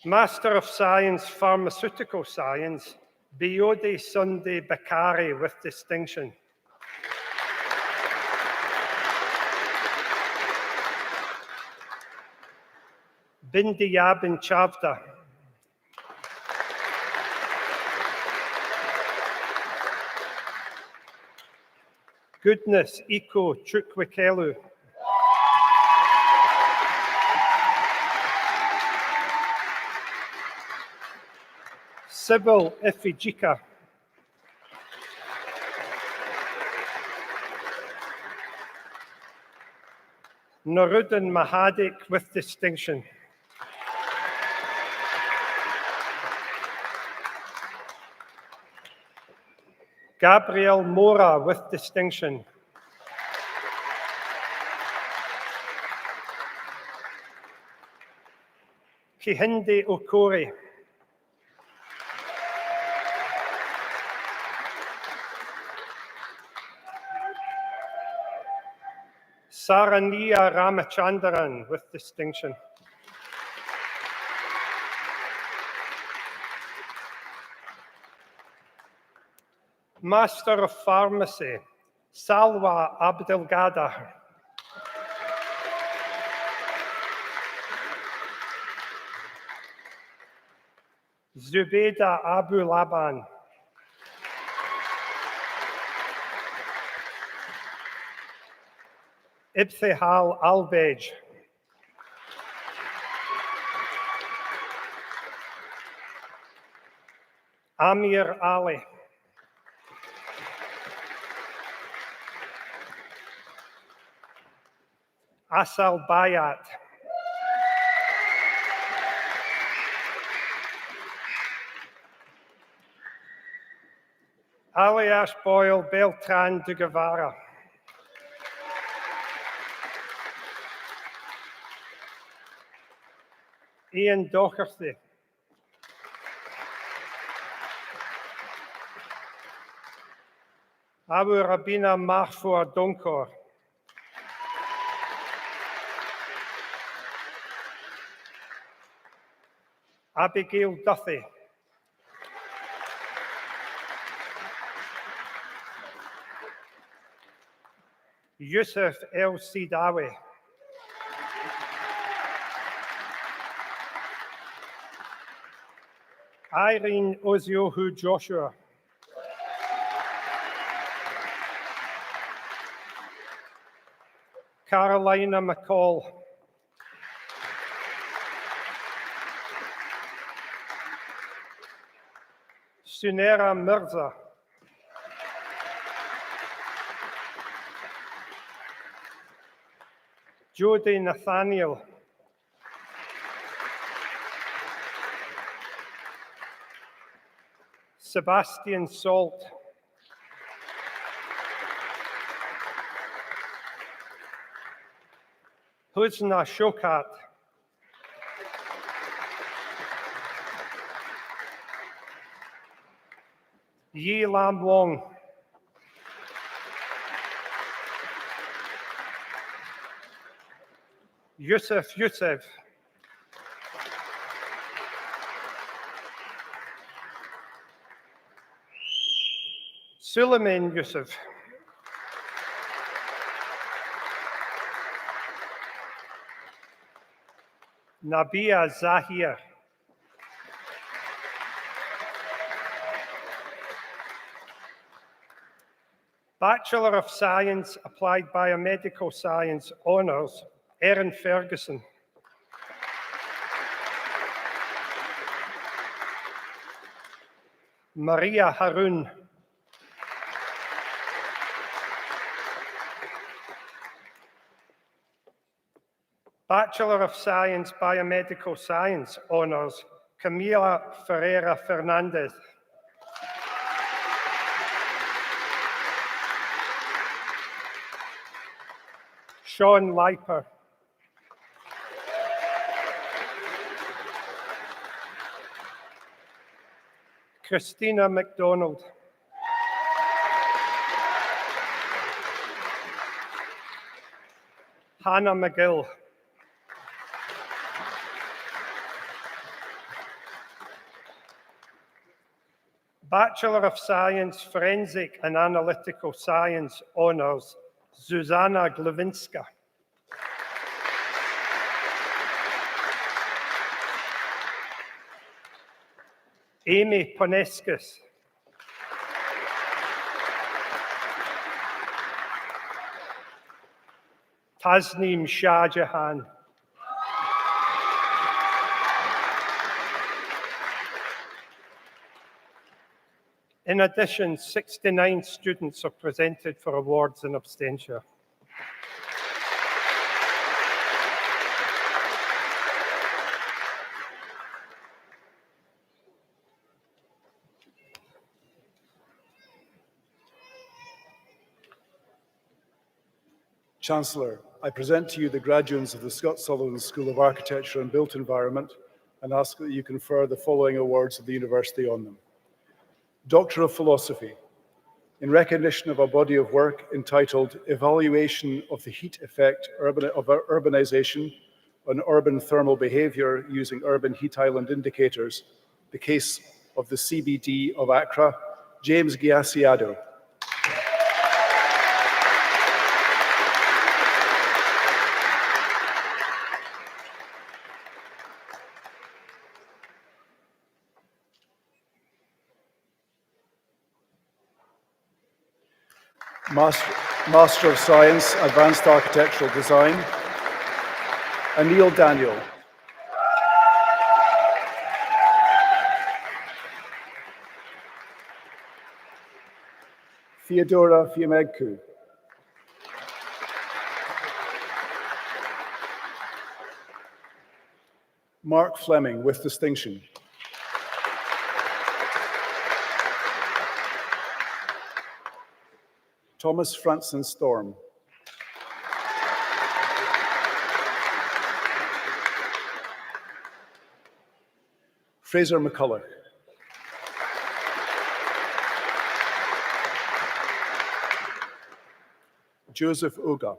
Master of Science, Pharmaceutical Science, Biode Sunday Bakari with distinction. Bindi Yabin Chavda. Goodness Iko Chukwekelu. Sybil Ifijika. Nuruddin Mahadik with distinction. Gabriel Mora with distinction. Kihinde Okori. Sarania Ramachandran with distinction. Master of Pharmacy, Salwa Abdelgada. Zubeida Abu Laban. Ibthihal Albej. Amir Ali. Asal Bayat. Alias Boyle Beltran de Guevara. Ian Doherty. Abu Rabina Mahfour Donkor. Abigail Duffy. Yusuf El Sidawi. Irene Oziohu Joshua. Carolina McCall. Sunera Mirza. Jody Nathaniel. Sebastian Salt. Husna Shokat. Yi Lam Wong. Yusuf Yusuf. Suleiman Yusuf. Nabia Zahir. Bachelor of Science, Applied Biomedical Science Honours, Erin Ferguson. Maria Harun. Bachelor of Science, Biomedical Science Honours, Camila Ferreira Fernandez. Sean Leiper. Christina McDonald. Hannah McGill. Bachelor of Science, Forensic and Analytical Science Honours, Zuzana Glavinska. Amy Poneskis. Tasneem Shah Jahan. In addition, 69 students are presented for awards in absentia. Chancellor, I present to you the graduates of the Scott Sullivan School of Architecture and Built Environment and ask that you confer the following awards of the university on them. Doctor of Philosophy, in recognition of a body of work entitled Evaluation of the Heat Effect of Urbanization on Urban Thermal Behavior using Urban Heat Island Indicators, the case of the CBD of Accra, James Giasiado. Master of Science, Advanced Architectural Design, Anil Daniel. Theodora Fiamegku. Mark Fleming with distinction. Thomas Franson Storm. Fraser McCulloch. Joseph Oga.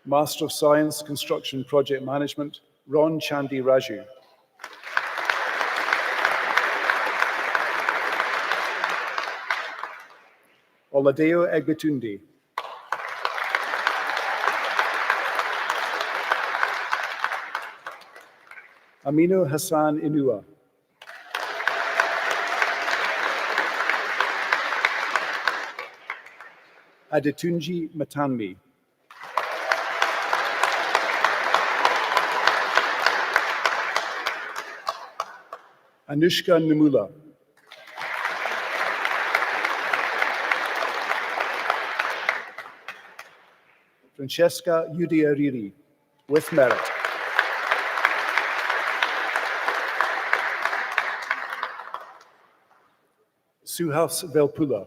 Master of Science, Construction Project Management, Ron Chandi Raju. Oladeo Egbetundi. Aminu Hassan Inua. Adetunji Matanmi. Anushka Nimula. Francesca Udiariri, with merit. Suhas Velpula.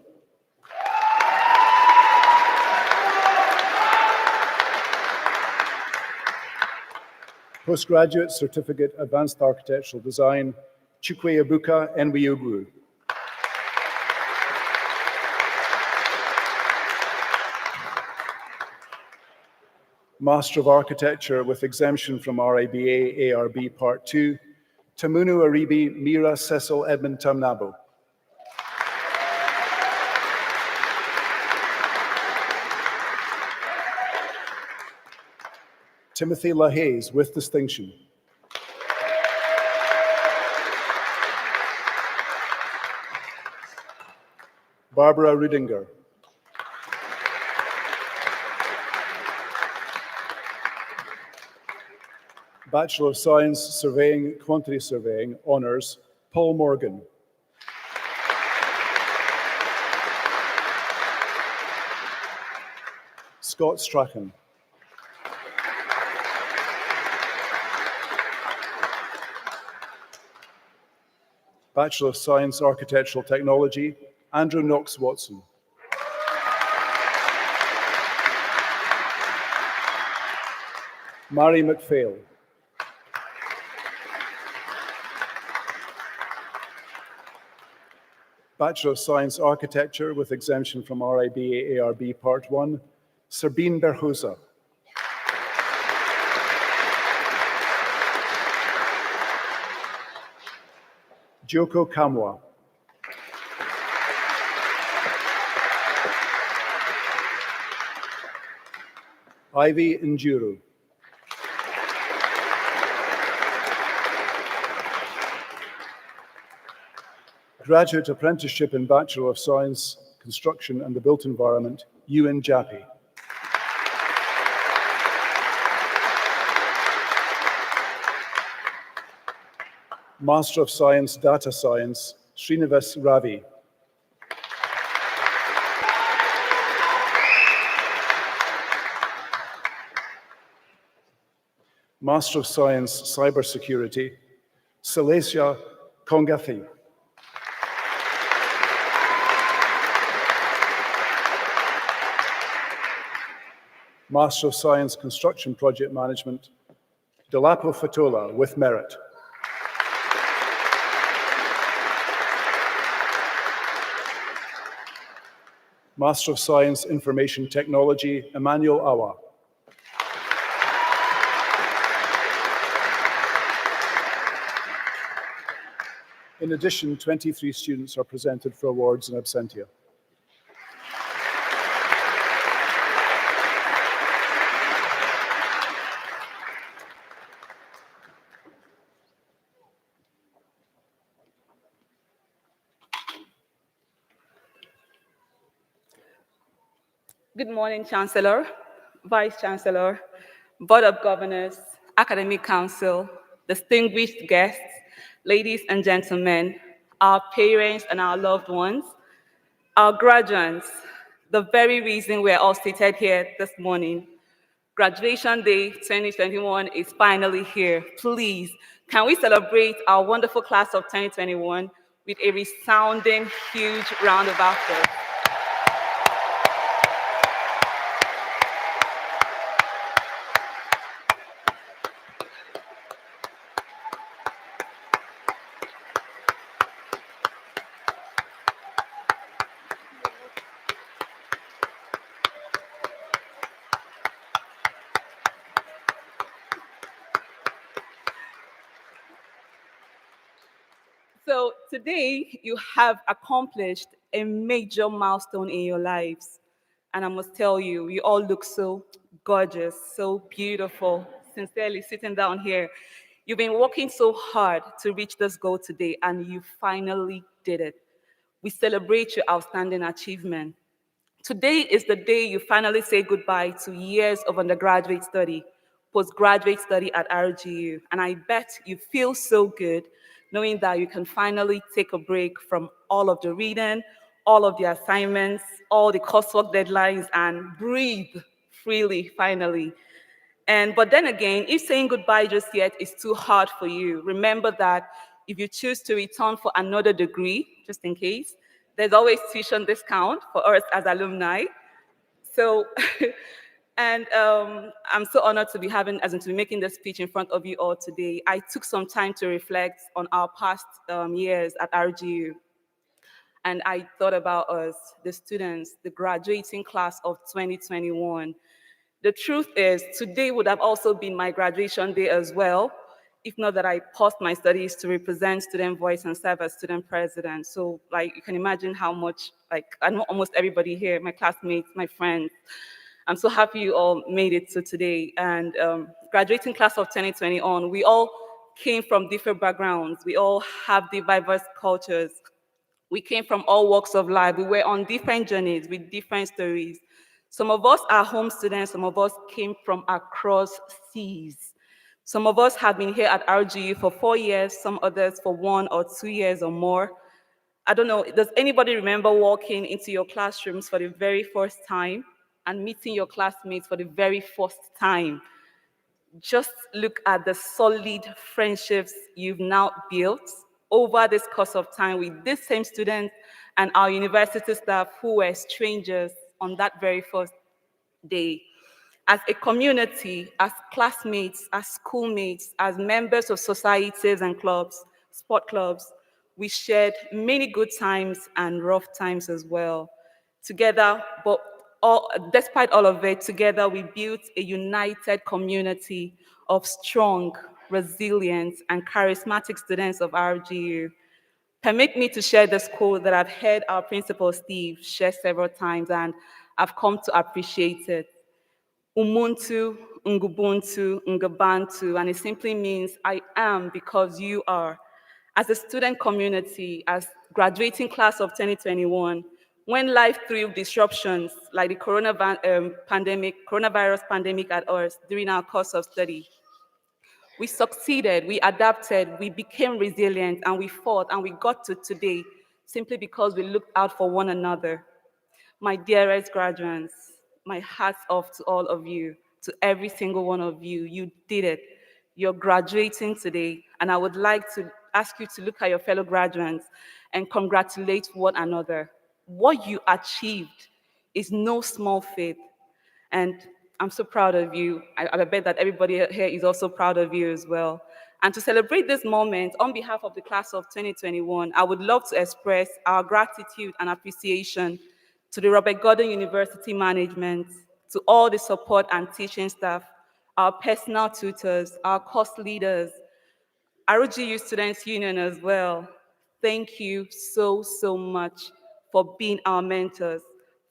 Postgraduate Certificate Advanced Architectural Design, Chukweyabuka Enwiogwu. Master of Architecture with exemption from RIBA ARB Part 2, Tamunu Aribi Mira Cecil Edmund Tamnabo. Timothy LaHaye with distinction. Barbara Rudinger. Bachelor of Science, Surveying, Quantity Surveying, Honours, Paul Morgan. Scott Strachan. Bachelor of Science, Architectural Technology, Andrew Knox Watson. Mary McPhail. Bachelor of Science, Architecture with exemption from RIBA ARB Part 1, Sabine Berhosa. Joko Kamwa. Ivy Njuru. Graduate Apprenticeship in Bachelor of Science, Construction and the Built Environment, Ewan Jappi. Master of Science, Data Science, Srinivas Ravi. Master of Science, Cybersecurity, Silesia Kongathi. Master of Science, Construction Project Management, Delapo Fatola, with merit. Master of Science, Information Technology, Emmanuel Awa. In addition, 23 students are presented for awards in absentia. Good morning, Chancellor, Vice Chancellor, Board of Governors, Academic Council, distinguished guests, ladies and gentlemen, our parents and our loved ones, our graduates, the very reason we're all seated here this morning. Graduation Day 2021 is finally here. Please, can we celebrate our wonderful class of 2021 with a resounding, huge round of applause? So today, you have accomplished a major milestone in your lives. And I must tell you, you all look so gorgeous, so beautiful, sincerely sitting down here. You've been working so hard to reach this goal today, and you finally did it. We celebrate your outstanding achievement. Today is the day you finally say goodbye to years of undergraduate study, postgraduate study at RGU, and I bet you feel so good knowing that you can finally take a break from all of the reading, all of the assignments, all the coursework deadlines, and breathe freely, finally. But then again, if saying goodbye just yet is too hard for you, remember that if you choose to return for another degree, just in case, there's always tuition discount for us as alumni. So, I'm so honored to be to be making this speech in front of you all today. I took some time to reflect on our past years at RGU, and I thought about us, the students, the graduating class of 2021. The truth is, today would have also been my graduation day as well, if not that I paused my studies to represent Student Voice and serve as student president. So, like, you can imagine how much, like, I know almost everybody here, my classmates, my friends. I'm so happy you all made it to today. And graduating class of 2020 on, we all came from different backgrounds. We all have diverse cultures. We came from all walks of life. We were on different journeys with different stories. Some of us are home students. Some of us came from across seas. Some of us have been here at RGU for 4 years, some others for 1 or 2 years or more. I don't know, does anybody remember walking into your classrooms for the very first time and meeting your classmates for the very first time? Just look at the solid friendships you've now built over this course of time with these same students and our university staff who were strangers on that very first day. As a community, as classmates, as schoolmates, as members of societies and clubs, sport clubs, we shared many good times and rough times as well. Together, despite all of it, together we built a united community of strong, resilient, and charismatic students of RGU. Permit me to share this quote that I've heard our principal, Steve, share several times, and I've come to appreciate it. Umuntu, Ngubuntu, Ngabantu, and it simply means I am because you are. As a student community, as graduating class of 2021, when life threw disruptions like the coronavirus pandemic at us during our course of study, we succeeded, we adapted, we became resilient, and we fought, and we got to today simply because we looked out for one another. My dearest graduates, my hat's off to all of you, to every single one of you. You did it. You're graduating today, and I would like to ask you to look at your fellow graduates and congratulate one another. What you achieved is no small feat, and I'm so proud of you. I bet that everybody here is also proud of you as well. And to celebrate this moment, on behalf of the class of 2021, I would love to express our gratitude and appreciation to the Robert Gordon University management, to all the support and teaching staff, our personal tutors, our course leaders, RGU Students Union as well. Thank you so, so much for being our mentors,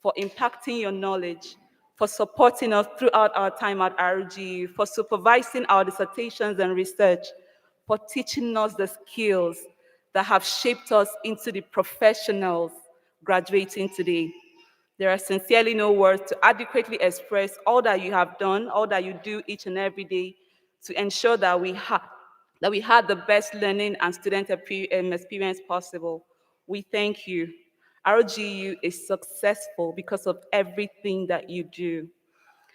for impacting your knowledge, for supporting us throughout our time at RGU, for supervising our dissertations and research, for teaching us the skills that have shaped us into the professionals graduating today. There are sincerely no words to adequately express all that you have done, all that you do each and every day to ensure that we had the best learning and student experience possible. We thank you. RGU is successful because of everything that you do.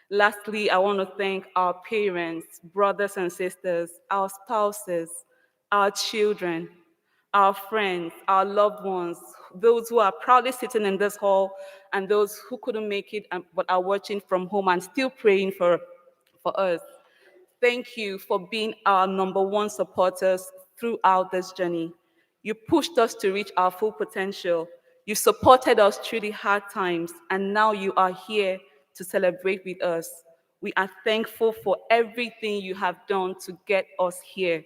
Lastly, I want to thank our parents, brothers and sisters, our spouses, our children, our friends, our loved ones, those who are proudly sitting in this hall, and those who couldn't make it but are watching from home and still praying for us. Thank you for being our #1 supporters throughout this journey. You pushed us to reach our full potential. You supported us through the hard times, and now you are here to celebrate with us. We are thankful for everything you have done to get us here.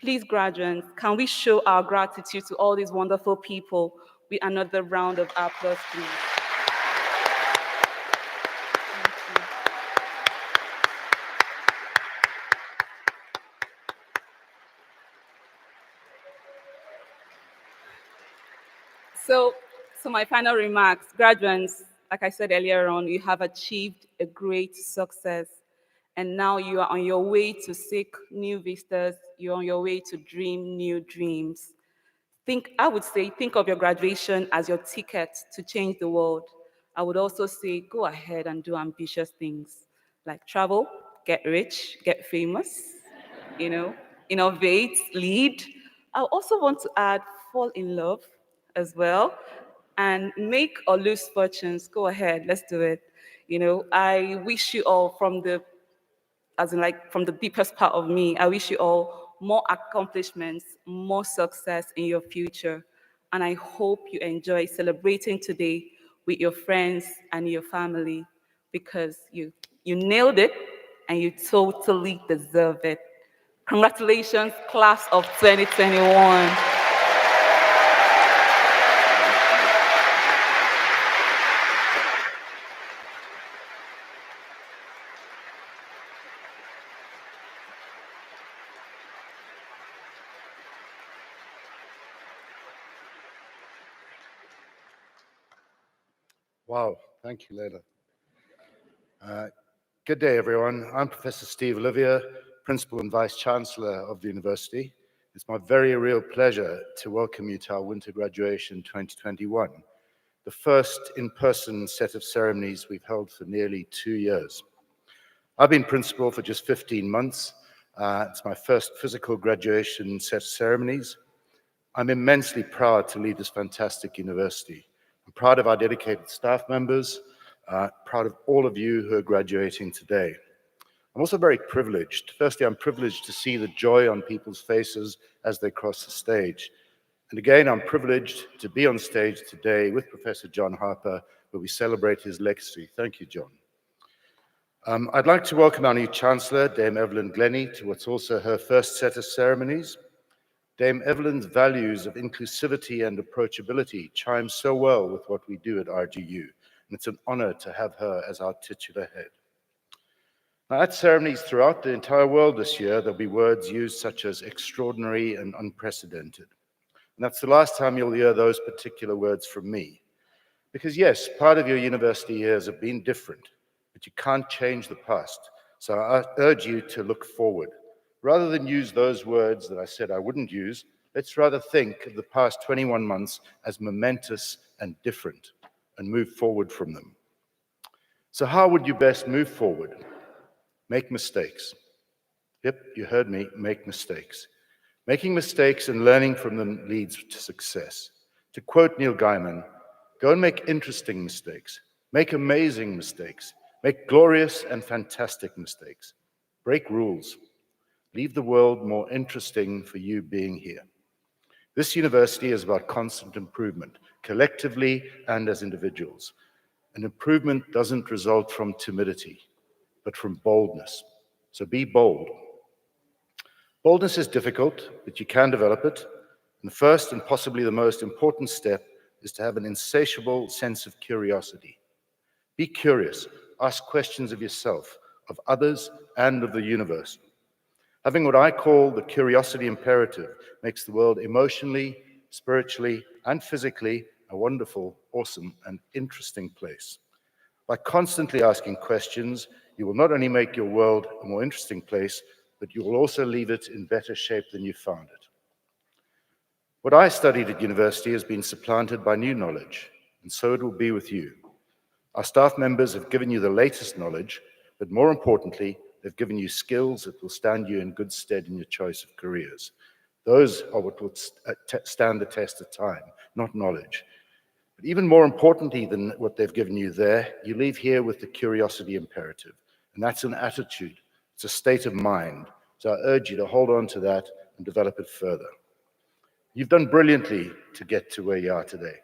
Please, graduates, can we show our gratitude to all these wonderful people with another round of applause, please? So my final remarks, graduates, like I said earlier on, you have achieved a great success. And now you are on your way to seek new vistas. You're on your way to dream new dreams. I would say, think of your graduation as your ticket to change the world. I would also say, go ahead and do ambitious things like travel, get rich, get famous, you know, innovate, lead. I also want to add, fall in love as well, and make or lose fortunes. Go ahead, let's do it. I wish you all from the deepest part of me, I wish you all more accomplishments, more success in your future. And I hope you enjoy celebrating today with your friends and your family, because you nailed it and you totally deserve it. Congratulations, class of 2021. Wow, thank you, Leila. Good day, everyone. I'm Professor Steve Olivier, Principal and Vice Chancellor of the University. It's my very real pleasure to welcome you to our winter graduation 2021, the first in-person set of ceremonies we've held for nearly 2 years. I've been principal for just 15 months. It's my first physical graduation set of ceremonies. I'm immensely proud to lead this fantastic university. I'm proud of our dedicated staff members, proud of all of you who are graduating today. I'm also very privileged. Firstly, I'm privileged to see the joy on people's faces as they cross the stage. And again, I'm privileged to be on stage today with Professor John Harper, where we celebrate his legacy. Thank you, John. I'd like to welcome our new Chancellor, Dame Evelyn Glennie, to what's also her first set of ceremonies. Dame Evelyn's values of inclusivity and approachability chime so well with what we do at RGU, and it's an honor to have her as our titular head. Now, at ceremonies throughout the entire world this year, there'll be words used such as extraordinary and unprecedented. And that's the last time you'll hear those particular words from me. Because yes, part of your university years have been different, but you can't change the past. So I urge you to look forward. Rather than use those words that I said I wouldn't use, let's rather think of the past 21 months as momentous and different and move forward from them. So how would you best move forward? Make mistakes. Yep, you heard me, make mistakes. Making mistakes and learning from them leads to success. To quote Neil Gaiman, go and make interesting mistakes, make amazing mistakes, make glorious and fantastic mistakes. Break rules. Leave the world more interesting for you being here. This university is about constant improvement, collectively and as individuals. And improvement doesn't result from timidity, but from boldness. So be bold. Boldness is difficult, but you can develop it. And the first and possibly the most important step is to have an insatiable sense of curiosity. Be curious. Ask questions of yourself, of others, and of the universe. Having what I call the curiosity imperative makes the world emotionally, spiritually, and physically a wonderful, awesome, and interesting place. By constantly asking questions, you will not only make your world a more interesting place, but you will also leave it in better shape than you found it. What I studied at university has been supplanted by new knowledge, and so it will be with you. Our staff members have given you the latest knowledge, but more importantly, they've given you skills that will stand you in good stead in your choice of careers. Those are what will stand the test of time, not knowledge. But even more importantly than what they've given you there, you leave here with the curiosity imperative. And that's an attitude. It's a state of mind. So I urge you to hold on to that and develop it further. You've done brilliantly to get to where you are today.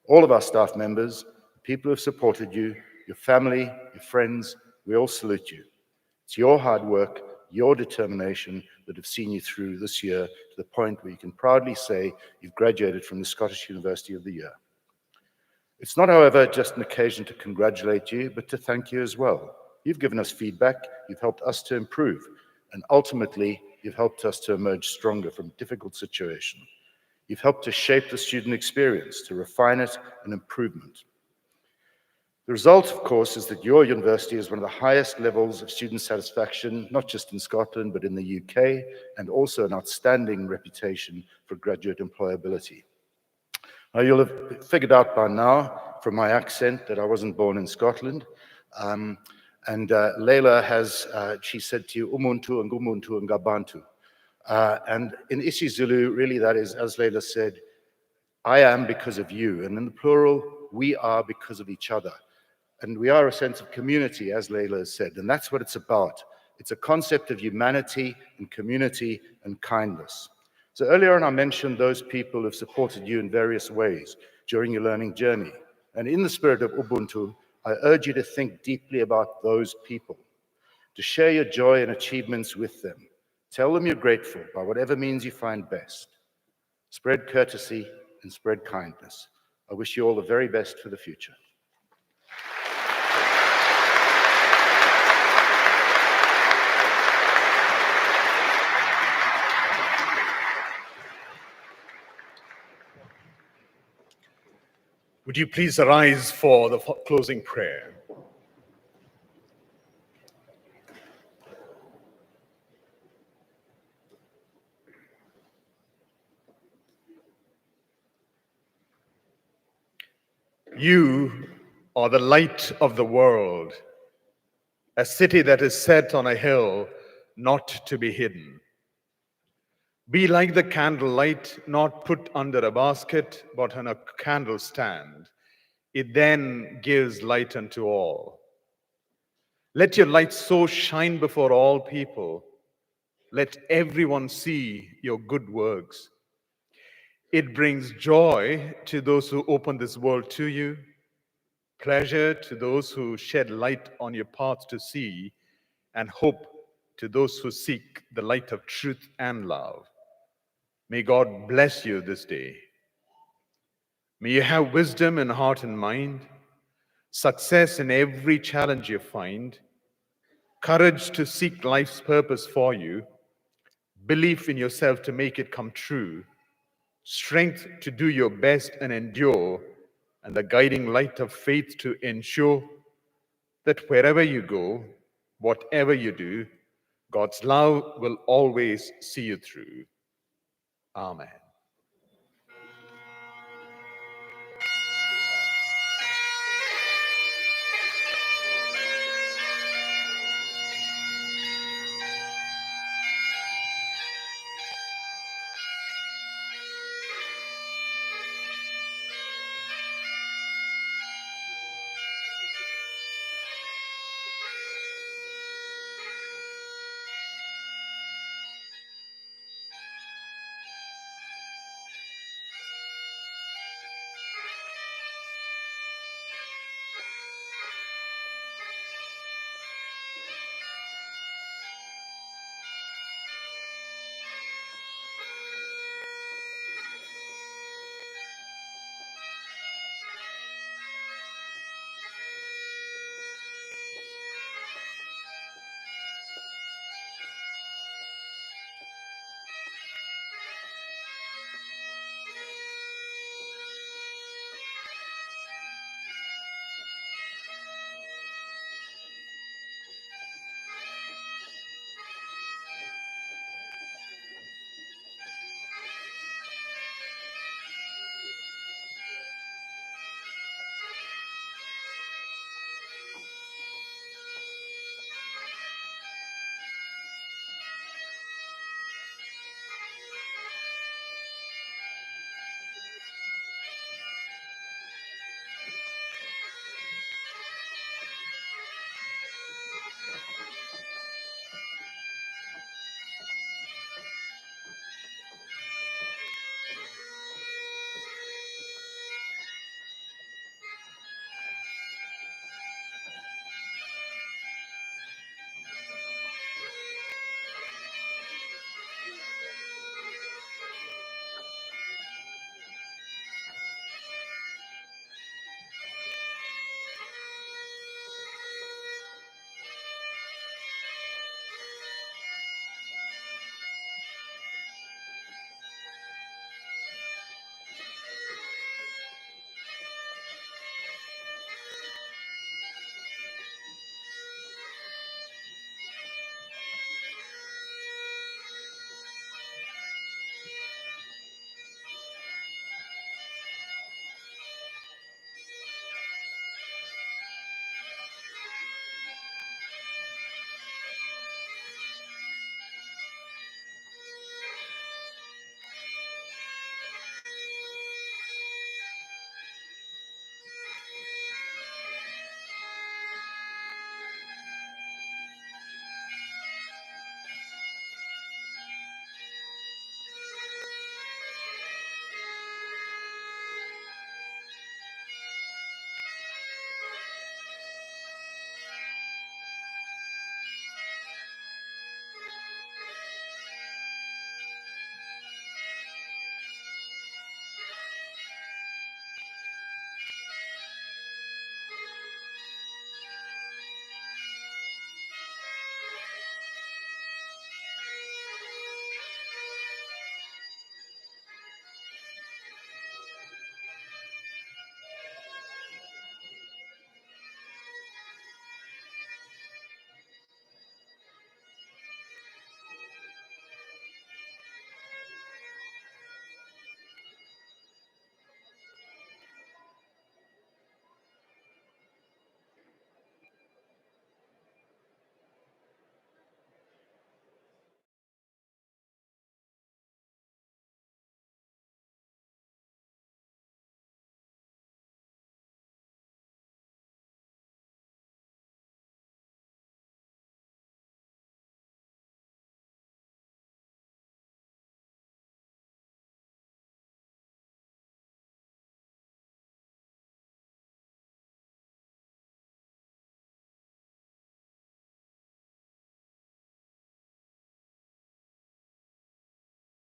All of our staff members, the people who have supported you, your family, your friends, we all salute you. It's your hard work, your determination that have seen you through this year to the point where you can proudly say you've graduated from the Scottish University of the Year. It's not, however, just an occasion to congratulate you, but to thank you as well. You've given us feedback, you've helped us to improve, and ultimately, you've helped us to emerge stronger from difficult situations. You've helped to shape the student experience, to refine it and improve it. The result, of course, is that your university is one of the highest levels of student satisfaction, not just in Scotland, but in the UK, and also an outstanding reputation for graduate employability. Now, you'll have figured out by now from my accent that I wasn't born in Scotland. Leila has, she said to you, Umuntu and Gumuntu and Gabantu. And in isiZulu, really that is, as Leila said, I am because of you. And in the plural, we are because of each other. And we are a sense of community, as Leila has said, and that's what it's about. It's a concept of humanity and community and kindness. So earlier on, I mentioned those people who've supported you in various ways during your learning journey. And in the spirit of Ubuntu, I urge you to think deeply about those people, to share your joy and achievements with them. Tell them you're grateful by whatever means you find best. Spread courtesy and spread kindness. I wish you all the very best for the future. Would you please arise for the closing prayer? You are the light of the world, a city that is set on a hill, not to be hidden. Be like the candlelight, not put under a basket, but on a candle stand. It then gives light unto all. Let your light so shine before all people. Let everyone see your good works. It brings joy to those who open this world to you, pleasure to those who shed light on your path to see, and hope to those who seek the light of truth and love. May God bless you this day. May you have wisdom in heart and mind, success in every challenge you find, courage to seek life's purpose for you, belief in yourself to make it come true, strength to do your best and endure, and the guiding light of faith to ensure that wherever you go, whatever you do, God's love will always see you through. Amen.